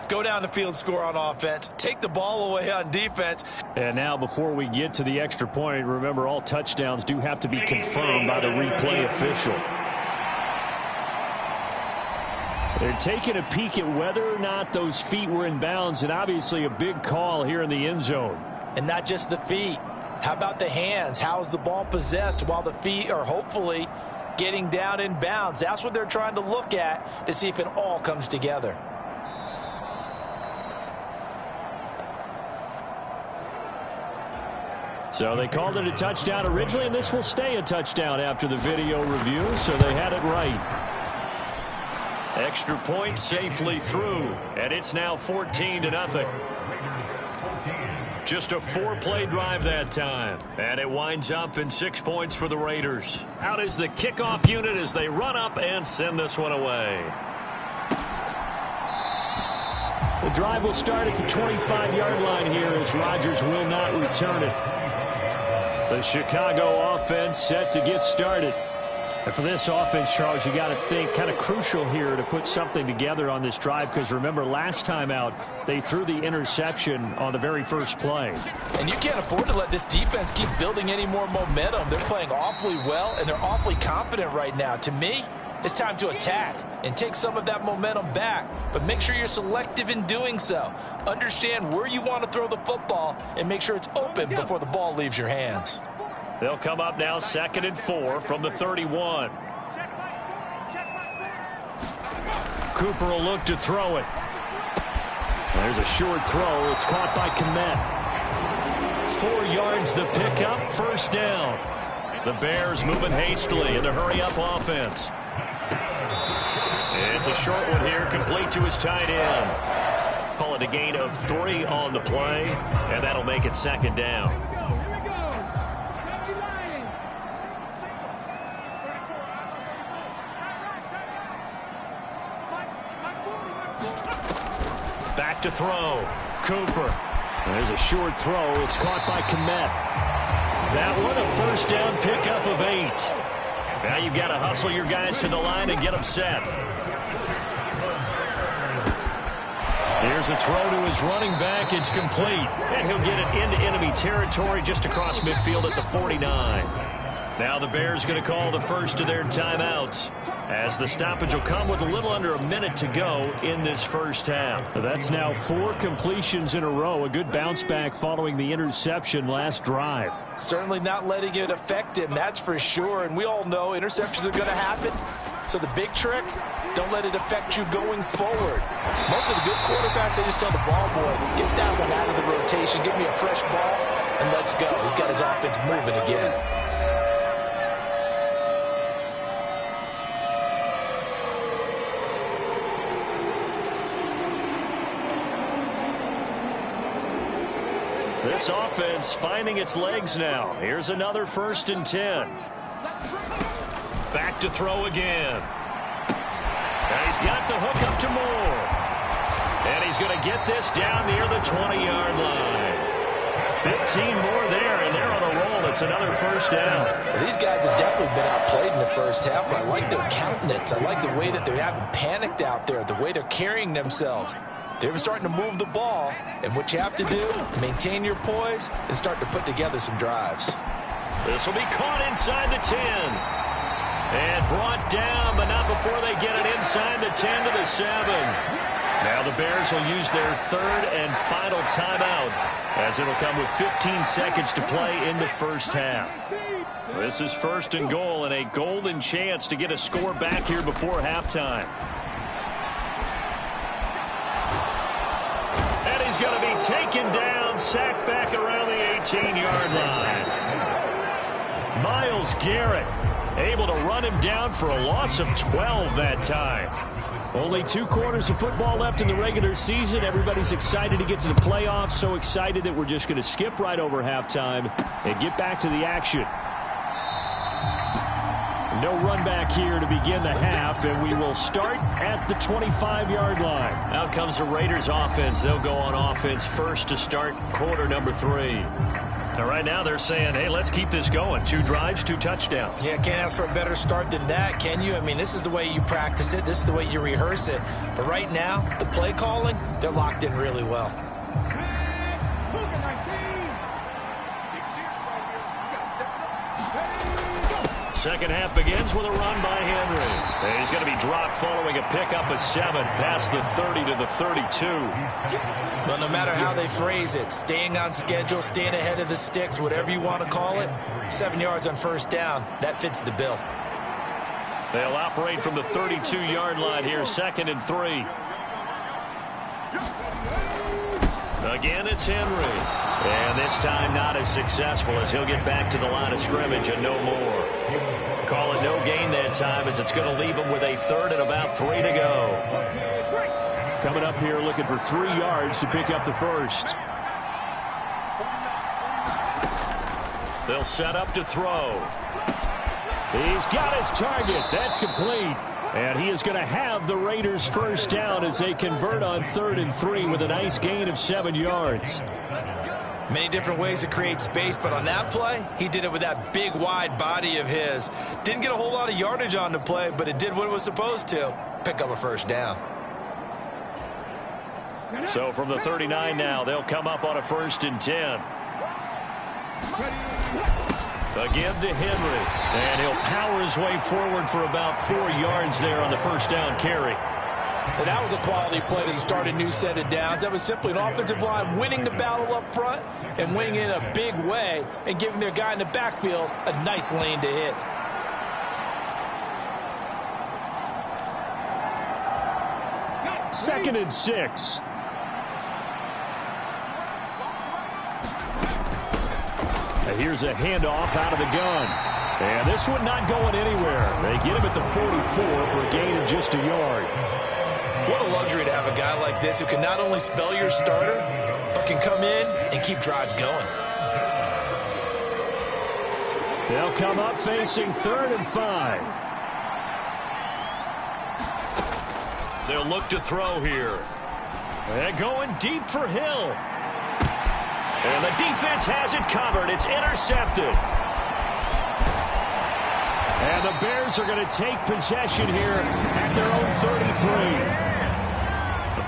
Go down the field, score on offense, take the ball away on defense. And now before we get to the extra point, remember all touchdowns do have to be confirmed by the replay official. They're taking a peek at whether or not those feet were in bounds, and obviously a big call here in the end zone. And not just the feet. How about the hands? How's the ball possessed while the feet are hopefully getting down in bounds? That's what they're trying to look at to see if it all comes together. So they called it a touchdown originally, and this will stay a touchdown after the video review, so they had it right. Extra point safely through, and it's now 14-0. Just a 4-play drive that time, and it winds up in 6 points for the Raiders. Out is the kickoff unit as they run up and send this one away. The drive will start at the 25-yard line here as Rodgers will not return it. The Chicago offense set to get started. And for this offense, Charles, you got to think kind of crucial here to put something together on this drive because remember last time out they threw the interception on the very first play. And you can't afford to let this defense keep building any more momentum. They're playing awfully well and they're awfully confident right now. To me, it's time to attack and take some of that momentum back, but make sure you're selective in doing so. Understand where you want to throw the football and make sure it's open before the ball leaves your hands. They'll come up now 2nd and 4 from the 31. Cooper will look to throw it. There's a short throw. It's caught by Kmet. 4 yards the pickup, 1st down. The Bears moving hastily in the hurry-up offense. It's a short one here, complete to his tight end. Call it a gain of 3 on the play, and that'll make it 2nd down. Back to throw. Cooper. There's a short throw. It's caught by Kmet. That one a 1st down pickup of 8. Now you've got to hustle your guys to the line and get them set. Here's a throw to his running back. It's complete. And he'll get it into enemy territory just across midfield at the 49. Now the Bears going to call the first of their timeouts as the stoppage will come with a little under a minute to go in this first half. That's now 4 completions in a row. A good bounce back following the interception last drive. Certainly not letting it affect him, that's for sure. And we all know interceptions are going to happen. So the big trick, don't let it affect you going forward. Most of the good quarterbacks, they just tell the ball boy, get that one out of the rotation, give me a fresh ball, and let's go. He's got his offense moving again. This offense finding its legs now. Here's another 1st and 10. Back to throw again. And he's got the hook up to Moore. And he's going to get this down near the 20-yard line. 15 more there, and they're on a roll. It's another 1st down. Well, these guys have definitely been outplayed in the first half, but I like their countenance. I like the way that they haven't panicked out there, the way they're carrying themselves. They're starting to move the ball, and what you have to do, maintain your poise and start to put together some drives. This will be caught inside the 10. And brought down, but not before they get it inside the 10 to the 7. Now the Bears will use their 3rd and final timeout, as it'll come with 15 seconds to play in the first half. This is 1st and goal, and a golden chance to get a score back here before halftime. And he's going to be taken down, sacked back around the 18-yard line. Myles Garrett able to run him down for a loss of 12 that time. Only 2 quarters of football left in the regular season. Everybody's excited to get to the playoffs, so excited that we're just going to skip right over halftime and get back to the action. No run back here to begin the half, and we will start at the 25-yard line. Out comes the Raiders offense. They'll go on offense first to start quarter number 3. Now, right now they're saying, hey, let's keep this going. 2 drives, 2 touchdowns. Yeah, can't ask for a better start than that, can you? I mean, this is the way you practice it. This is the way you rehearse it. But right now, the play calling, they're locked in really well. Second half begins with a run by Henry. And he's going to be dropped following a pickup of 7 past the 30 to the 32. But no matter how they phrase it, staying on schedule, staying ahead of the sticks, whatever you want to call it, 7 yards on 1st down, that fits the bill. They'll operate from the 32-yard line here, 2nd and 3. Again, it's Henry. And this time not as successful, as he'll get back to the line of scrimmage and no more. Call it no gain that time, as it's going to leave him with a 3rd and about 3 to go. Coming up here looking for 3 yards to pick up the 1st. They'll set up to throw. He's got his target. That's complete. And he is going to have the Raiders' 1st down as they convert on 3rd and 3 with a nice gain of 7 yards. Many different ways to create space, but on that play, he did it with that big, wide body of his. Didn't get a whole lot of yardage on the play, but it did what it was supposed to. Pick up a 1st down. So from the 39 now, they'll come up on a 1st and 10. Again to Henry. And he'll power his way forward for about 4 yards there on the 1st down carry. Well, that was a quality play to start a new set of downs. That was simply an offensive line winning the battle up front and winning in a big way and giving their guy in the backfield a nice lane to hit. Second and 6. And here's a handoff out of the gun. And this one not going anywhere. They get him at the 44 for a gain of just a yard. What a luxury to have a guy like this who can not only spell your starter, but can come in and keep drives going. They'll come up facing 3rd and 5. They'll look to throw here. And going deep for Hill. And the defense has it covered. It's intercepted. And the Bears are going to take possession here at their own 33.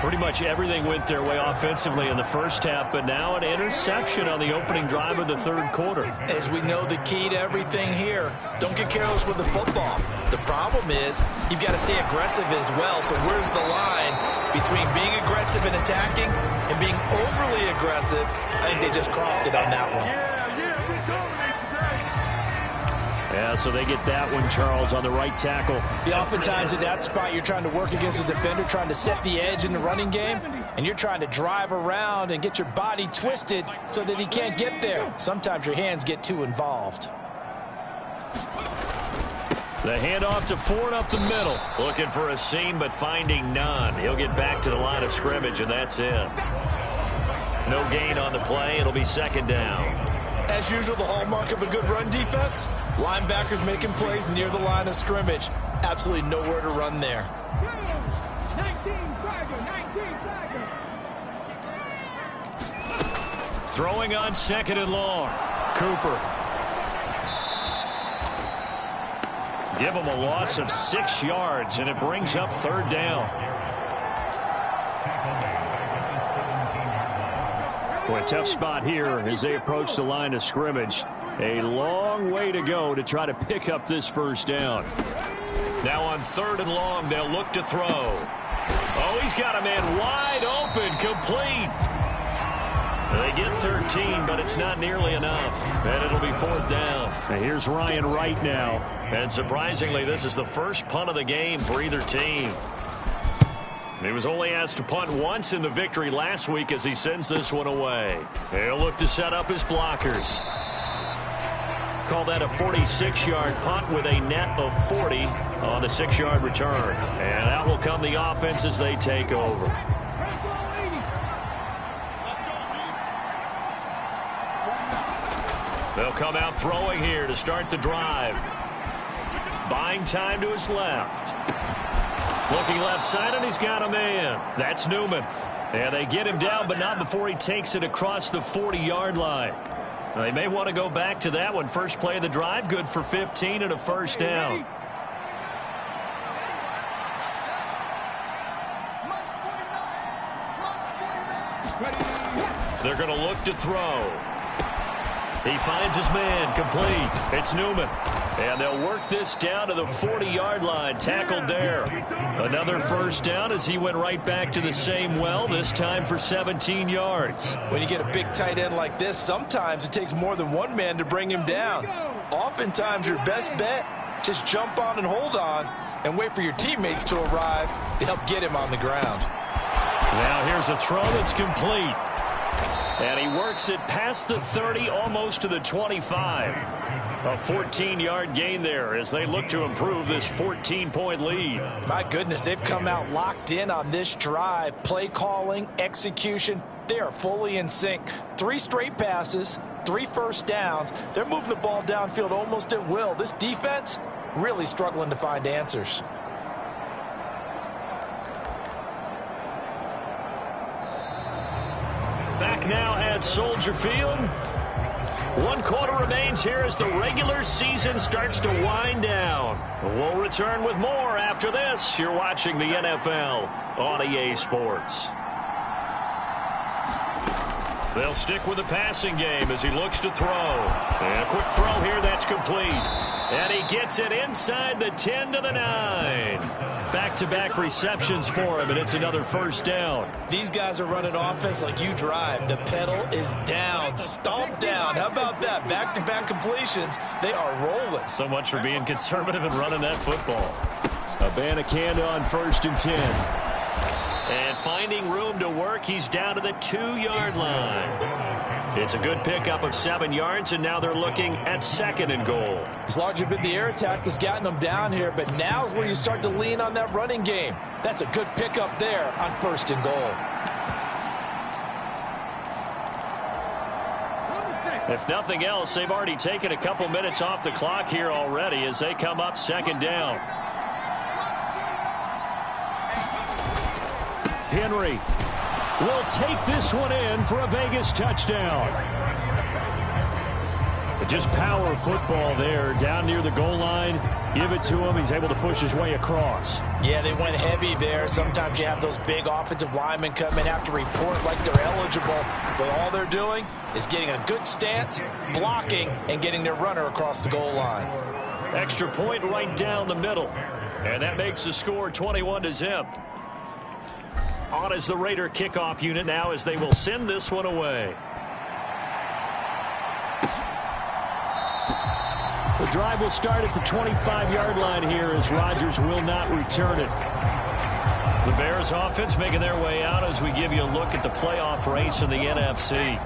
Pretty much everything went their way offensively in the first half, but now an interception on the opening drive of the 3rd quarter. As we know, the key to everything here, don't get careless with the football. The problem is you've got to stay aggressive as well. So where's the line between being aggressive and attacking and being overly aggressive? I think they just crossed it on that one. Yeah, so they get that one, Charles, on the right tackle. Yeah, oftentimes at that spot, you're trying to work against a defender, trying to set the edge in the running game, and you're trying to drive around and get your body twisted so that he can't get there. Sometimes your hands get too involved. The handoff to Ford up the middle. Looking for a seam, but finding none. He'll get back to the line of scrimmage, and that's it. No gain on the play. It'll be second down. As usual, the hallmark of a good run defense, linebackers making plays near the line of scrimmage. Absolutely nowhere to run there. 19 Throwing on second and long. Cooper. Give him a loss of 6 yards, and it brings up third down. Boy, tough spot here as they approach the line of scrimmage. A long way to go to try to pick up this first down. Now on third and long, they'll look to throw. Oh, he's got a man wide open, complete. They get 13, but it's not nearly enough. And it'll be fourth down. And here's Ryan Wright now. And surprisingly, this is the first punt of the game for either team. He was only asked to punt once in the victory last week as he sends this one away. He'll look to set up his blockers. Call that a 46-yard punt with a net of 40 on the 6-yard return. And out will come the offense as they take over. They'll come out throwing here to start the drive. Buying time to his left. Looking left side, and he's got a man. That's Newman. And they get him down, but not before he takes it across the 40-yard line. They may want to go back to that one. First play of the drive, good for 15 and a first down. They're going to look to throw. He finds his man, complete. It's Newman. And they'll work this down to the 40-yard line, tackled there. Another first down as he went right back to the same well, this time for 17 yards. When you get a big tight end like this, sometimes it takes more than one man to bring him down. Oftentimes, your best bet, just jump on and hold on and wait for your teammates to arrive to help get him on the ground. Now here's a throw that's complete. And he works it past the 30, almost to the 25. A 14-yard gain there as they look to improve this 14-point lead. My goodness, they've come out locked in on this drive. Play calling, execution, they are fully in sync. 3 straight passes, 3 first downs. They're moving the ball downfield almost at will. This defense really struggling to find answers. Back now at Soldier Field. 1 quarter remains here as the regular season starts to wind down. We'll return with more after this. You're watching the NFL on EA Sports. They'll stick with the passing game as he looks to throw. And a quick throw here that's complete. And he gets it inside the 10 to the 9. Back-to-back receptions for him, and it's another first down. These guys are running offense like you drive. The pedal is down, stomp down. How about that? Back-to-back completions. They are rolling. So much for being conservative and running that football. Abanikanda on 1st and 10. And finding room to work, he's down to the 2-yard line. It's a good pickup of 7 yards, and now they're looking at 2nd and goal. It's largely been the air attack that's gotten them down here, but now is where you start to lean on that running game. That's a good pickup there on 1st and goal. If nothing else, they've already taken a couple minutes off the clock here already as they come up 2nd down. Henry will take this one in for a Vegas touchdown. But just power football there down near the goal line. Give it to him. He's able to push his way across. Yeah, they went heavy there. Sometimes you have those big offensive linemen come in, have to report like they're eligible. But all they're doing is getting a good stance, blocking, and getting their runner across the goal line. Extra point right down the middle. And that makes the score 21-0. On is the Raider kickoff unit now as they will send this one away. The drive will start at the 25-yard line here as Rodgers will not return it. The Bears offense making their way out as we give you a look at the playoff race in the NFC.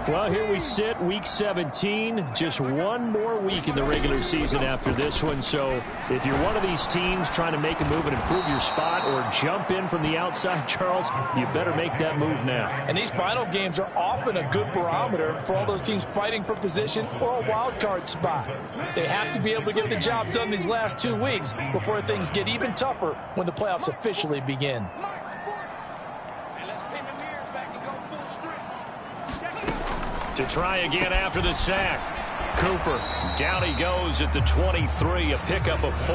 Well, here we sit, Week 17. Just one more week in the regular season after this one. So if you're one of these teams trying to make a move and improve your spot or jump in from the outside, Charles, you better make that move now. And these final games are often a good barometer for all those teams fighting for position or a wild card spot. They have to be able to get the job done these last 2 weeks before things get even tougher when the playoffs officially begin. To try again after the sack. Cooper, down he goes at the 23, a pickup of 4.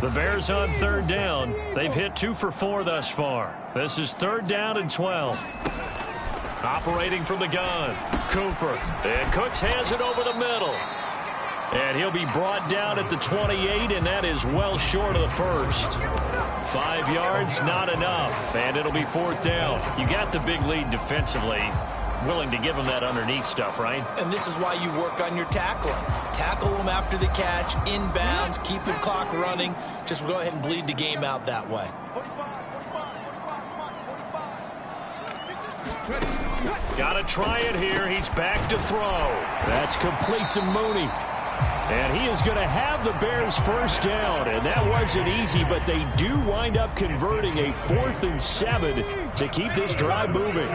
The Bears on 3rd down. They've hit 2 for 4 thus far. This is 3rd down and 12. Operating from the gun. Cooper. And Cooks has it over the middle. And he'll be brought down at the 28, and that is well short of the first. 5 yards, not enough, and it'll be 4th down. You got the big lead defensively. Willing to give him that underneath stuff, right? And this is why you work on your tackling. Tackle them after the catch, inbounds, keep the clock running. Just go ahead and bleed the game out that way. Got to try it here. He's back to throw. That's complete to Mooney. And he is going to have the Bears first down. And that wasn't easy, but they do wind up converting a 4th and 7 to keep this drive moving.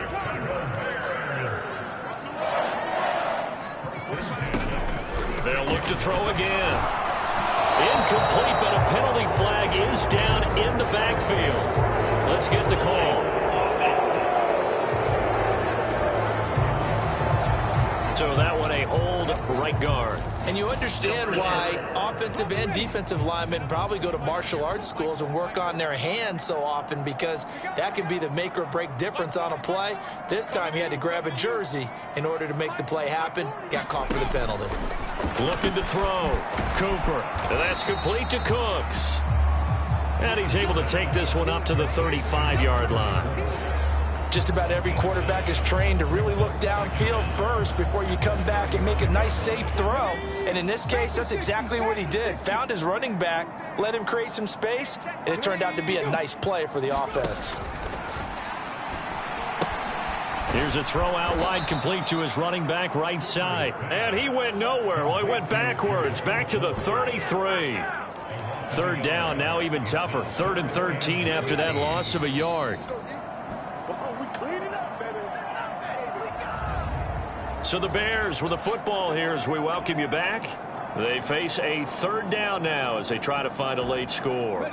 They'll look to throw again. Incomplete, but a penalty flag is down in the backfield. Let's get the call. So that one a hold, right guard. And you understand why offensive and defensive linemen probably go to martial arts schools and work on their hands so often, because that can be the make or break difference on a play. This time he had to grab a jersey in order to make the play happen. Got caught for the penalty. Looking to throw. Cooper. And that's complete to Cooks. And he's able to take this one up to the 35-yard line. Just about every quarterback is trained to really look downfield first before you come back and make a nice, safe throw. And in this case, that's exactly what he did. Found his running back, let him create some space, and it turned out to be a nice play for the offense. Here's a throw out wide, complete to his running back right side. And he went nowhere. Well, he went backwards, back to the 33. 3rd down, now even tougher. 3rd and 13 after that loss of a yard. So the Bears with the football here as we welcome you back. They face a 3rd down now as they try to find a late score.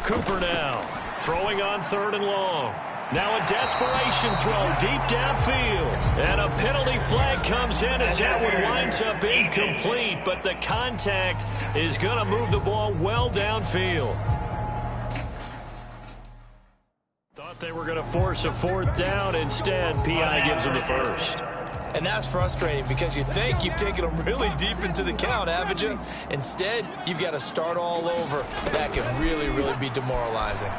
Cooper now throwing on 3rd and long. Now a desperation throw deep downfield. And a penalty flag comes in as that one winds up incomplete. But the contact is going to move the ball well downfield. Thought they were going to force a 4th down. Instead, P.I. gives them the first. And that's frustrating because you think you've taken them really deep into the count, haven't you? Instead, you've got to start all over. That can really, really be demoralizing.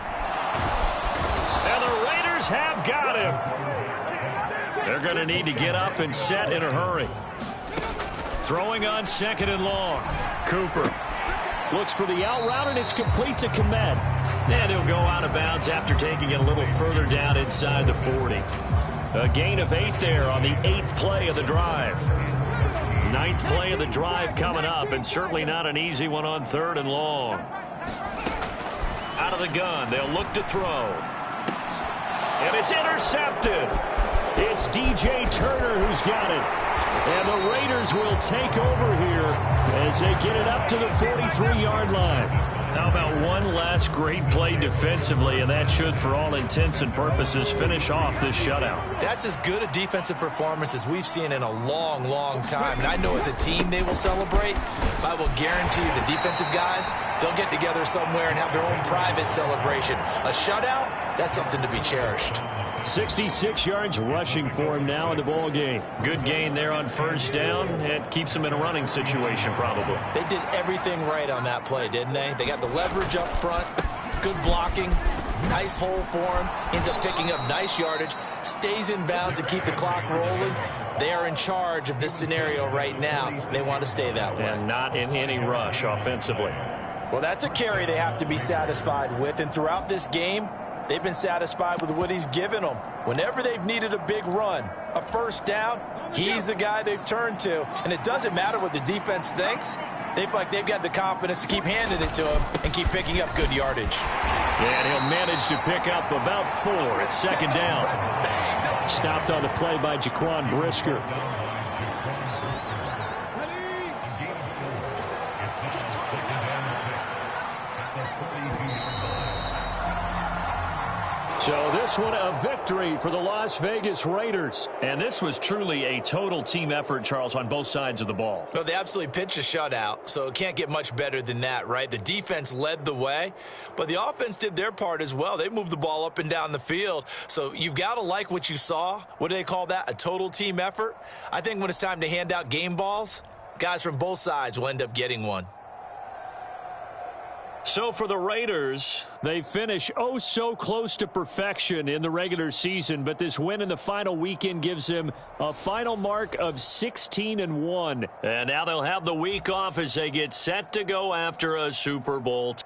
And the Raiders have got him. They're going to need to get up and set in a hurry. Throwing on 2nd and long. Cooper looks for the out route, and it's complete to Komet. And he'll go out of bounds after taking it a little further down inside the 40. A gain of 8 there on the 8th play of the drive. 9th play of the drive coming up, and certainly not an easy one on 3rd and long. Out of the gun, they'll look to throw. And it's intercepted. It's DJ Turner who's got it. And the Raiders will take over here as they get it up to the 43-yard line. How about one last great play defensively, and that should, for all intents and purposes, finish off this shutout. That's as good a defensive performance as we've seen in a long, long time. And I know as a team they will celebrate. I will guarantee you the defensive guys, they'll get together somewhere and have their own private celebration. A shutout, that's something to be cherished. 66 yards rushing for him now in the ball game. Good gain there on first down. It keeps him in a running situation probably. They did everything right on that play, didn't they? They got the leverage up front, good blocking, nice hole for him, ends up picking up nice yardage, stays in bounds to keep the clock rolling. They are in charge of this scenario right now. They want to stay that way. And not in any rush offensively. Well, that's a carry they have to be satisfied with, and throughout this game, they've been satisfied with what he's given them. Whenever they've needed a big run, a first down, he's the guy they've turned to. And it doesn't matter what the defense thinks. They feel like they've got the confidence to keep handing it to him and keep picking up good yardage. And he'll manage to pick up about 4 at second down. Stopped on the play by Jaquan Brisker. So this one a victory for the Las Vegas Raiders. And this was truly a total team effort, Charles, on both sides of the ball. Well, they absolutely pitched a shutout, so it can't get much better than that, right? The defense led the way, but the offense did their part as well. They moved the ball up and down the field, so you've got to like what you saw. What do they call that? A total team effort? I think when it's time to hand out game balls, guys from both sides will end up getting one. So for the Raiders, they finish oh so close to perfection in the regular season, but this win in the final weekend gives them a final mark of 16-1. And now they'll have the week off as they get set to go after a Super Bowl.